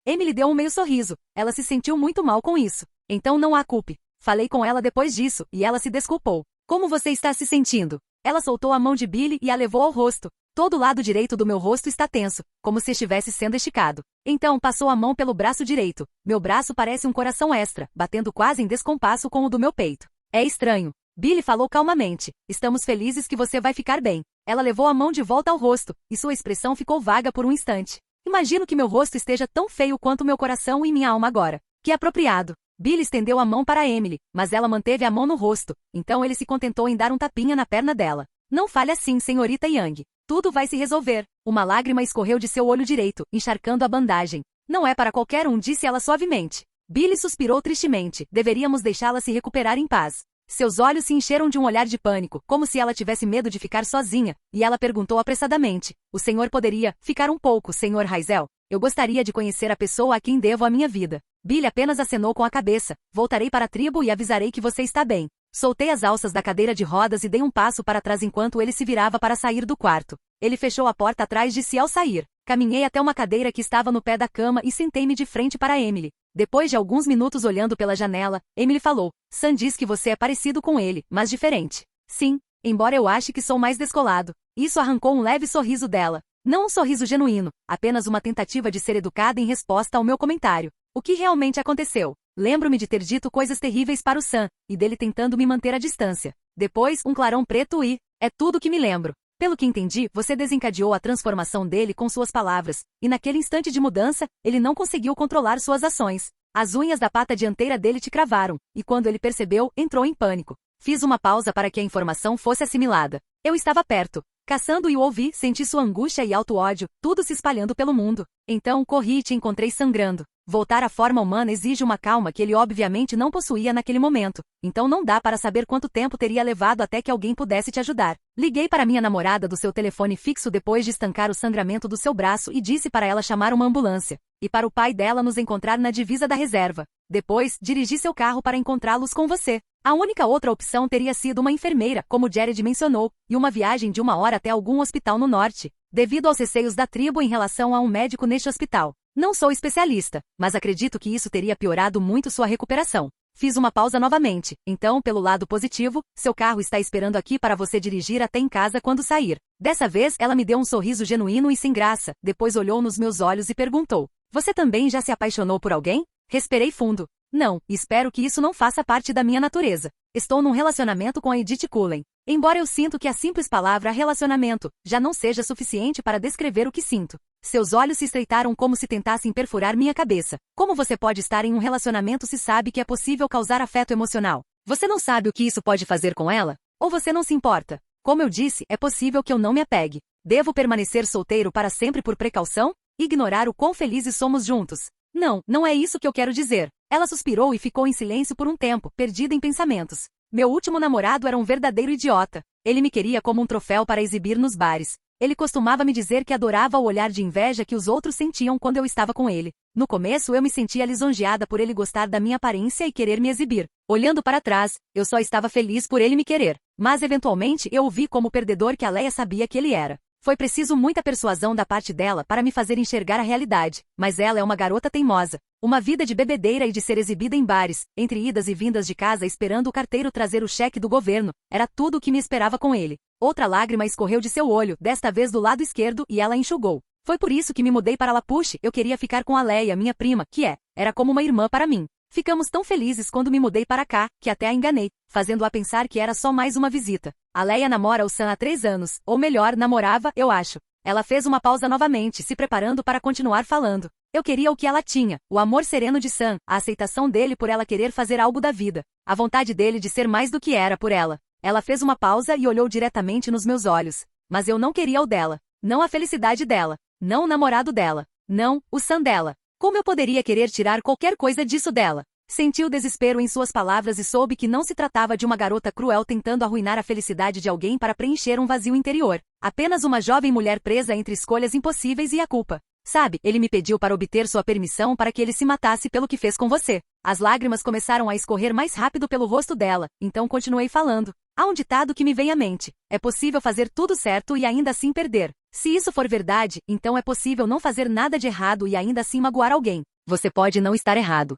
Emily deu um meio sorriso. Ela se sentiu muito mal com isso. Então não a culpe. Falei com ela depois disso, e ela se desculpou. Como você está se sentindo? Ela soltou a mão de Billy e a levou ao rosto. Todo o lado direito do meu rosto está tenso, como se estivesse sendo esticado. Então passou a mão pelo braço direito. Meu braço parece um coração extra, batendo quase em descompasso com o do meu peito. É estranho. Billy falou calmamente. Estamos felizes que você vai ficar bem. Ela levou a mão de volta ao rosto, e sua expressão ficou vaga por um instante. Imagino que meu rosto esteja tão feio quanto meu coração e minha alma agora. Que apropriado. Billy estendeu a mão para Emily, mas ela manteve a mão no rosto, então ele se contentou em dar um tapinha na perna dela. Não fale assim, senhorita Young. Tudo vai se resolver. Uma lágrima escorreu de seu olho direito, encharcando a bandagem. Não é para qualquer um, disse ela suavemente. Billy suspirou tristemente. Deveríamos deixá-la se recuperar em paz. Seus olhos se encheram de um olhar de pânico, como se ela tivesse medo de ficar sozinha, e ela perguntou apressadamente. O senhor poderia ficar um pouco, senhor Raisel? Eu gostaria de conhecer a pessoa a quem devo a minha vida. Billy apenas acenou com a cabeça. Voltarei para a tribo e avisarei que você está bem. Soltei as alças da cadeira de rodas e dei um passo para trás enquanto ele se virava para sair do quarto. Ele fechou a porta atrás de si ao sair. Caminhei até uma cadeira que estava no pé da cama e sentei-me de frente para Emily. Depois de alguns minutos olhando pela janela, Emily falou. Sam diz que você é parecido com ele, mas diferente. Sim, embora eu ache que sou mais descolado. Isso arrancou um leve sorriso dela. Não um sorriso genuíno, apenas uma tentativa de ser educada em resposta ao meu comentário. O que realmente aconteceu? Lembro-me de ter dito coisas terríveis para o Sam, e dele tentando me manter à distância. Depois, um clarão preto e... é tudo que me lembro. Pelo que entendi, você desencadeou a transformação dele com suas palavras, e naquele instante de mudança, ele não conseguiu controlar suas ações. As unhas da pata dianteira dele te cravaram, e quando ele percebeu, entrou em pânico. Fiz uma pausa para que a informação fosse assimilada. Eu estava perto. Caçando e o ouvi, senti sua angústia e alto ódio, tudo se espalhando pelo mundo. Então, corri e te encontrei sangrando. Voltar à forma humana exige uma calma que ele obviamente não possuía naquele momento. Então não dá para saber quanto tempo teria levado até que alguém pudesse te ajudar. Liguei para minha namorada do seu telefone fixo depois de estancar o sangramento do seu braço e disse para ela chamar uma ambulância. E para o pai dela nos encontrar na divisa da reserva. Depois, dirigi seu carro para encontrá-los com você. A única outra opção teria sido uma enfermeira, como Jared mencionou, e uma viagem de 1 hora até algum hospital no norte, devido aos receios da tribo em relação a um médico neste hospital. Não sou especialista, mas acredito que isso teria piorado muito sua recuperação. Fiz uma pausa novamente. Então, pelo lado positivo, seu carro está esperando aqui para você dirigir até em casa quando sair. Dessa vez, ela me deu um sorriso genuíno e sem graça, depois olhou nos meus olhos e perguntou. Você também já se apaixonou por alguém? Respirei fundo. Não, espero que isso não faça parte da minha natureza. Estou num relacionamento com a Edith Cullen. Embora eu sinto que a simples palavra relacionamento já não seja suficiente para descrever o que sinto. Seus olhos se estreitaram como se tentassem perfurar minha cabeça. Como você pode estar em um relacionamento se sabe que é possível causar afeto emocional? Você não sabe o que isso pode fazer com ela? Ou você não se importa? Como eu disse, é possível que eu não me apegue. Devo permanecer solteiro para sempre por precaução? Ignorar o quão felizes somos juntos? Não, não é isso que eu quero dizer. Ela suspirou e ficou em silêncio por um tempo, perdida em pensamentos. Meu último namorado era um verdadeiro idiota. Ele me queria como um troféu para exibir nos bares. Ele costumava me dizer que adorava o olhar de inveja que os outros sentiam quando eu estava com ele. No começo eu me sentia lisonjeada por ele gostar da minha aparência e querer me exibir. Olhando para trás, eu só estava feliz por ele me querer. Mas eventualmente eu o vi como o perdedor que a Leia sabia que ele era. Foi preciso muita persuasão da parte dela para me fazer enxergar a realidade, mas ela é uma garota teimosa. Uma vida de bebedeira e de ser exibida em bares, entre idas e vindas de casa esperando o carteiro trazer o cheque do governo, era tudo o que me esperava com ele. Outra lágrima escorreu de seu olho, desta vez do lado esquerdo, e ela enxugou. Foi por isso que me mudei para Lapuche, eu queria ficar com a Leia, minha prima, que era como uma irmã para mim. Ficamos tão felizes quando me mudei para cá, que até a enganei, fazendo-a pensar que era só mais uma visita. A Leia namora o Sam há 3 anos, ou melhor, namorava, eu acho. Ela fez uma pausa novamente, se preparando para continuar falando. Eu queria o que ela tinha, o amor sereno de Sam, a aceitação dele por ela querer fazer algo da vida, a vontade dele de ser mais do que era por ela. Ela fez uma pausa e olhou diretamente nos meus olhos. Mas eu não queria o dela, não a felicidade dela, não o namorado dela, não o Sam dela. Como eu poderia querer tirar qualquer coisa disso dela? Senti o desespero em suas palavras e soube que não se tratava de uma garota cruel tentando arruinar a felicidade de alguém para preencher um vazio interior. Apenas uma jovem mulher presa entre escolhas impossíveis e a culpa. Sabe, ele me pediu para obter sua permissão para que ele se matasse pelo que fez com você. As lágrimas começaram a escorrer mais rápido pelo rosto dela, então continuei falando. Há um ditado que me vem à mente. É possível fazer tudo certo e ainda assim perder. Se isso for verdade, então é possível não fazer nada de errado e ainda assim magoar alguém. Você pode não estar errado.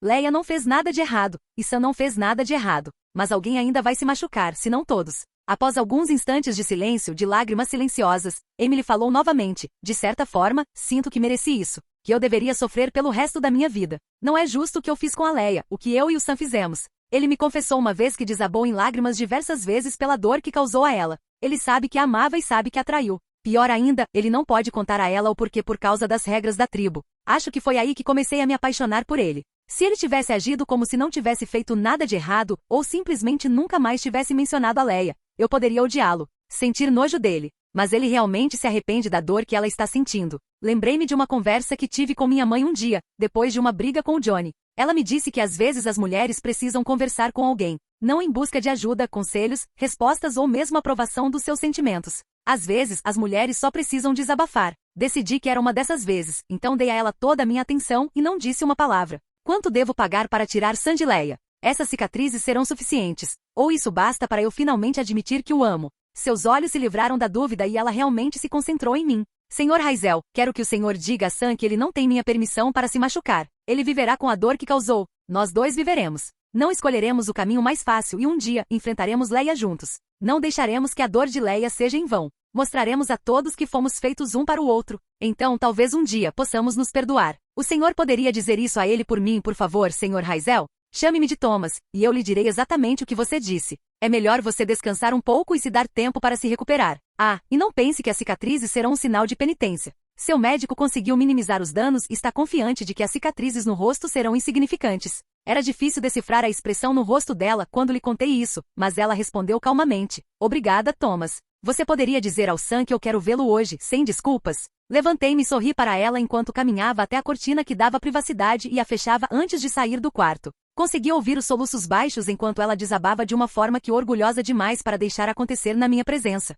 Leia não fez nada de errado, e Sam não fez nada de errado. Mas alguém ainda vai se machucar, se não todos. Após alguns instantes de silêncio, de lágrimas silenciosas, Emily falou novamente. De certa forma, sinto que mereci isso. Que eu deveria sofrer pelo resto da minha vida. Não é justo o que eu fiz com a Leia, o que eu e o Sam fizemos. Ele me confessou uma vez que desabou em lágrimas diversas vezes pela dor que causou a ela. Ele sabe que a amava e sabe que a traiu. Pior ainda, ele não pode contar a ela o porquê por causa das regras da tribo. Acho que foi aí que comecei a me apaixonar por ele. Se ele tivesse agido como se não tivesse feito nada de errado, ou simplesmente nunca mais tivesse mencionado a Leia, eu poderia odiá-lo, sentir nojo dele. Mas ele realmente se arrepende da dor que ela está sentindo. Lembrei-me de uma conversa que tive com minha mãe um dia, depois de uma briga com o Johnny. Ela me disse que às vezes as mulheres precisam conversar com alguém, não em busca de ajuda, conselhos, respostas ou mesmo aprovação dos seus sentimentos. Às vezes, as mulheres só precisam desabafar. Decidi que era uma dessas vezes, então dei a ela toda a minha atenção e não disse uma palavra. Quanto devo pagar para tirar Sandy Leia? Essas cicatrizes serão suficientes. Ou isso basta para eu finalmente admitir que o amo. Seus olhos se livraram da dúvida e ela realmente se concentrou em mim. Senhor Raisel, quero que o senhor diga a Sam que ele não tem minha permissão para se machucar. Ele viverá com a dor que causou. Nós dois viveremos. Não escolheremos o caminho mais fácil e um dia enfrentaremos Leia juntos. Não deixaremos que a dor de Leia seja em vão. Mostraremos a todos que fomos feitos um para o outro. Então talvez um dia possamos nos perdoar. O senhor poderia dizer isso a ele por mim, por favor, senhor Raisel? Chame-me de Thomas, e eu lhe direi exatamente o que você disse. É melhor você descansar um pouco e se dar tempo para se recuperar. Ah, e não pense que as cicatrizes serão um sinal de penitência. Seu médico conseguiu minimizar os danos e está confiante de que as cicatrizes no rosto serão insignificantes. Era difícil decifrar a expressão no rosto dela quando lhe contei isso, mas ela respondeu calmamente. Obrigada, Thomas. Você poderia dizer ao Sam que eu quero vê-lo hoje, sem desculpas? Levantei-me e sorri para ela enquanto caminhava até a cortina que dava privacidade e a fechava antes de sair do quarto. Consegui ouvir os soluços baixos enquanto ela desabava de uma forma que orgulhosa demais para deixar acontecer na minha presença.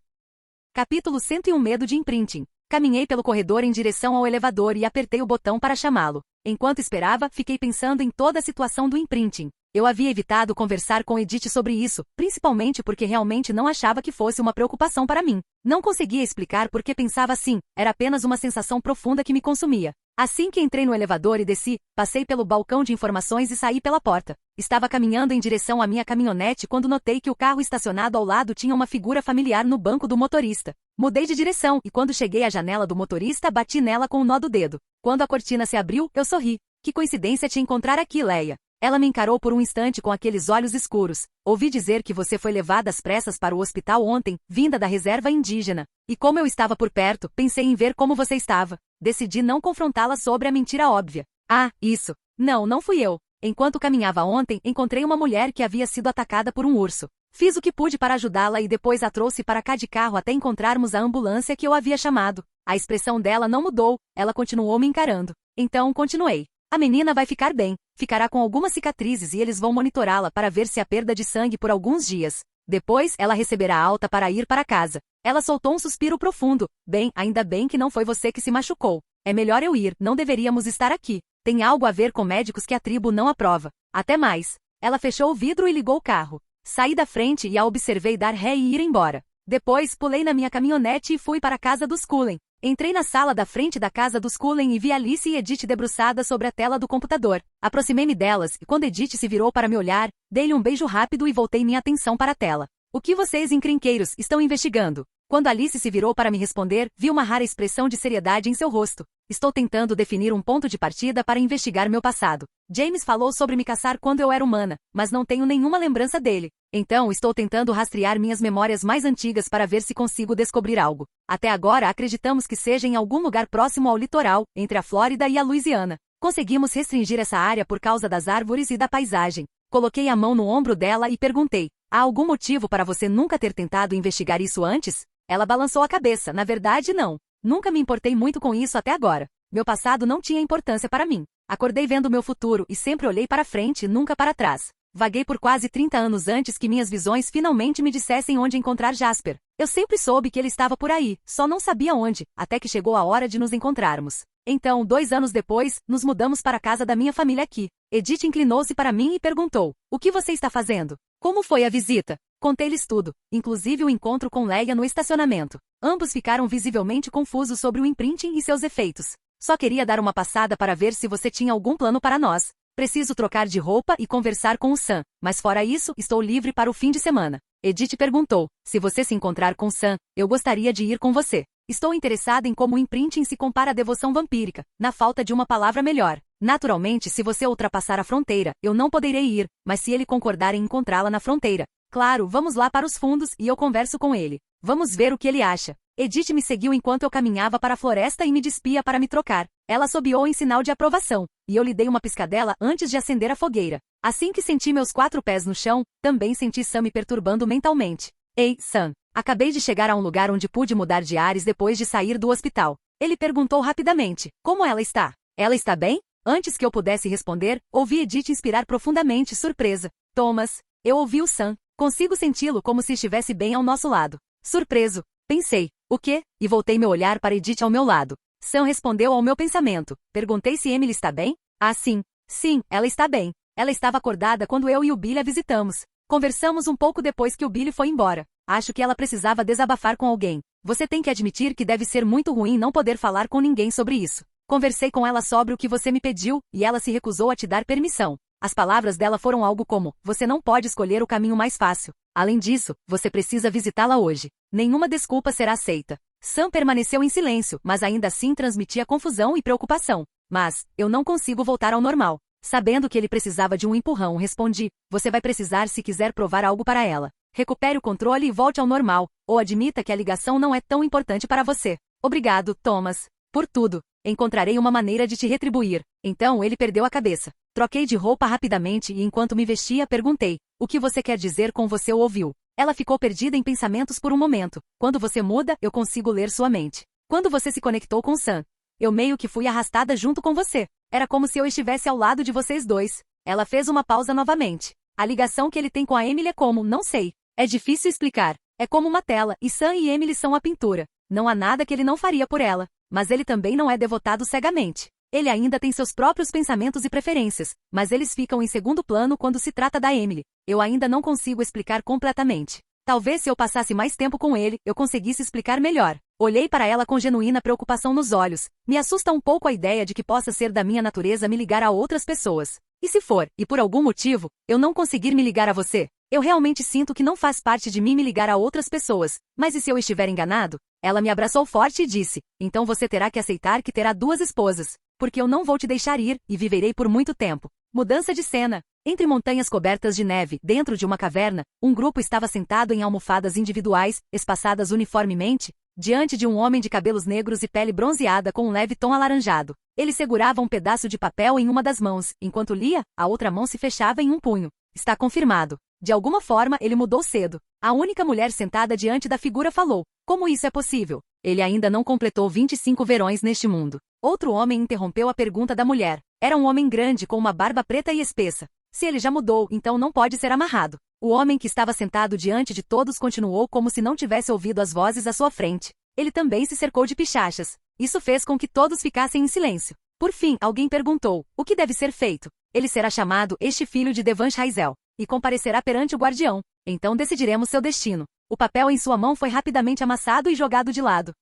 Capítulo 101 Medo de imprinting. Caminhei pelo corredor em direção ao elevador e apertei o botão para chamá-lo. Enquanto esperava, fiquei pensando em toda a situação do imprinting. Eu havia evitado conversar com Edith sobre isso, principalmente porque realmente não achava que fosse uma preocupação para mim. Não conseguia explicar por que pensava assim, era apenas uma sensação profunda que me consumia. Assim que entrei no elevador e desci, passei pelo balcão de informações e saí pela porta. Estava caminhando em direção à minha caminhonete quando notei que o carro estacionado ao lado tinha uma figura familiar no banco do motorista. Mudei de direção e quando cheguei à janela do motorista bati nela com o nó do dedo. Quando a cortina se abriu, eu sorri. Que coincidência te encontrar aqui, Leia. Ela me encarou por um instante com aqueles olhos escuros. Ouvi dizer que você foi levada às pressas para o hospital ontem, vinda da reserva indígena. E como eu estava por perto, pensei em ver como você estava. Decidi não confrontá-la sobre a mentira óbvia. Ah, isso. Não fui eu. Enquanto caminhava ontem, encontrei uma mulher que havia sido atacada por um urso. Fiz o que pude para ajudá-la e depois a trouxe para cá de carro até encontrarmos a ambulância que eu havia chamado. A expressão dela não mudou, ela continuou me encarando. Então continuei. A menina vai ficar bem, ficará com algumas cicatrizes e eles vão monitorá-la para ver se há perda de sangue por alguns dias. Depois, ela receberá alta para ir para casa. Ela soltou um suspiro profundo. Bem, ainda bem que não foi você que se machucou. É melhor eu ir, não deveríamos estar aqui. Tem algo a ver com médicos que a tribo não aprova. Até mais. Ela fechou o vidro e ligou o carro. Saí da frente e a observei dar ré e ir embora. Depois, pulei na minha caminhonete e fui para a casa dos Cullen. Entrei na sala da frente da casa dos Cullen e vi Alice e Edith debruçadas sobre a tela do computador. Aproximei-me delas e quando Edith se virou para me olhar, dei-lhe um beijo rápido e voltei minha atenção para a tela. O que vocês encrenqueiros estão investigando? Quando Alice se virou para me responder, vi uma rara expressão de seriedade em seu rosto. Estou tentando definir um ponto de partida para investigar meu passado. James falou sobre me caçar quando eu era humana, mas não tenho nenhuma lembrança dele. Então estou tentando rastrear minhas memórias mais antigas para ver se consigo descobrir algo. Até agora acreditamos que seja em algum lugar próximo ao litoral, entre a Flórida e a Louisiana. Conseguimos restringir essa área por causa das árvores e da paisagem. Coloquei a mão no ombro dela e perguntei: há algum motivo para você nunca ter tentado investigar isso antes? Ela balançou a cabeça. Na verdade, não. Nunca me importei muito com isso até agora. Meu passado não tinha importância para mim. Acordei vendo meu futuro e sempre olhei para frente e nunca para trás. Vaguei por quase 30 anos antes que minhas visões finalmente me dissessem onde encontrar Jasper. Eu sempre soube que ele estava por aí, só não sabia onde, até que chegou a hora de nos encontrarmos. Então, 2 anos depois, nos mudamos para a casa da minha família aqui. Edith inclinou-se para mim e perguntou: o que você está fazendo? Como foi a visita? Contei-lhes tudo, inclusive o encontro com Leia no estacionamento. Ambos ficaram visivelmente confusos sobre o imprinting e seus efeitos. Só queria dar uma passada para ver se você tinha algum plano para nós. Preciso trocar de roupa e conversar com o Sam, mas fora isso, estou livre para o fim de semana. Edith perguntou: se você se encontrar com Sam, eu gostaria de ir com você. Estou interessada em como o imprinting se compara à devoção vampírica, na falta de uma palavra melhor. Naturalmente, se você ultrapassar a fronteira, eu não poderei ir, mas se ele concordar em encontrá-la na fronteira, claro, vamos lá para os fundos e eu converso com ele. Vamos ver o que ele acha. Edith me seguiu enquanto eu caminhava para a floresta e me despia para me trocar. Ela assobiou em sinal de aprovação, e eu lhe dei uma piscadela antes de acender a fogueira. Assim que senti meus 4 pés no chão, também senti Sam me perturbando mentalmente. Ei, Sam, acabei de chegar a um lugar onde pude mudar de ares depois de sair do hospital. Ele perguntou rapidamente, como ela está? Ela está bem? Antes que eu pudesse responder, ouvi Edith inspirar profundamente, surpresa. Thomas, eu ouvi o Sam. Consigo senti-lo como se estivesse bem ao nosso lado. Surpreso, pensei, o quê? E voltei meu olhar para Edith ao meu lado. Sam respondeu ao meu pensamento. Perguntei se Emily está bem? Ah, sim. Sim, ela está bem. Ela estava acordada quando eu e o Billy a visitamos. Conversamos um pouco depois que o Billy foi embora. Acho que ela precisava desabafar com alguém. Você tem que admitir que deve ser muito ruim não poder falar com ninguém sobre isso. Conversei com ela sobre o que você me pediu, e ela se recusou a te dar permissão. As palavras dela foram algo como, você não pode escolher o caminho mais fácil. Além disso, você precisa visitá-la hoje. Nenhuma desculpa será aceita. Sam permaneceu em silêncio, mas ainda assim transmitia confusão e preocupação. Mas, eu não consigo voltar ao normal. Sabendo que ele precisava de um empurrão, respondi, você vai precisar se quiser provar algo para ela. Recupere o controle e volte ao normal, ou admita que a ligação não é tão importante para você. Obrigado, Thomas. Por tudo. Encontrarei uma maneira de te retribuir. Então ele perdeu a cabeça. Troquei de roupa rapidamente e enquanto me vestia perguntei, o que você quer dizer com você o ouviu? Ela ficou perdida em pensamentos por um momento. Quando você muda, eu consigo ler sua mente. Quando você se conectou com Sam, eu meio que fui arrastada junto com você. Era como se eu estivesse ao lado de vocês dois. Ela fez uma pausa novamente. A ligação que ele tem com a Emily é como, não sei. É difícil explicar. É como uma tela, e Sam e Emily são a pintura. Não há nada que ele não faria por ela. Mas ele também não é devotado cegamente. Ele ainda tem seus próprios pensamentos e preferências, mas eles ficam em segundo plano quando se trata da Emily. Eu ainda não consigo explicar completamente. Talvez se eu passasse mais tempo com ele, eu conseguisse explicar melhor. Olhei para ela com genuína preocupação nos olhos. Me assusta um pouco a ideia de que possa ser da minha natureza me ligar a outras pessoas. E se for, e por algum motivo, eu não conseguir me ligar a você? Eu realmente sinto que não faz parte de mim me ligar a outras pessoas. Mas e se eu estiver enganado? Ela me abraçou forte e disse, então você terá que aceitar que terá 2 esposas. Porque eu não vou te deixar ir, e viverei por muito tempo. Mudança de cena. Entre montanhas cobertas de neve, dentro de uma caverna, um grupo estava sentado em almofadas individuais, espaçadas uniformemente, diante de um homem de cabelos negros e pele bronzeada com um leve tom alaranjado. Ele segurava um pedaço de papel em uma das mãos, enquanto lia, a outra mão se fechava em um punho. Está confirmado. De alguma forma, ele mudou cedo. A única mulher sentada diante da figura falou, como isso é possível? Ele ainda não completou 25 verões neste mundo. Outro homem interrompeu a pergunta da mulher. Era um homem grande com uma barba preta e espessa. Se ele já mudou, então não pode ser amarrado. O homem que estava sentado diante de todos continuou como se não tivesse ouvido as vozes à sua frente. Ele também se cercou de pichachas. Isso fez com que todos ficassem em silêncio. Por fim, alguém perguntou, o que deve ser feito? Ele será chamado este filho de Devansh Raisel, e comparecerá perante o guardião. Então decidiremos seu destino. O papel em sua mão foi rapidamente amassado e jogado de lado.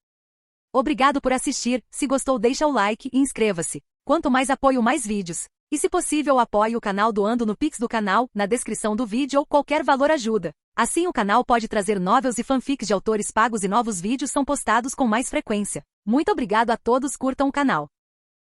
Obrigado por assistir, se gostou deixa o like e inscreva-se. Quanto mais apoio mais vídeos. E se possível apoie o canal doando no Pix do canal, na descrição do vídeo ou qualquer valor ajuda. Assim o canal pode trazer novels e fanfics de autores pagos e novos vídeos são postados com mais frequência. Muito obrigado a todos, curtam o canal.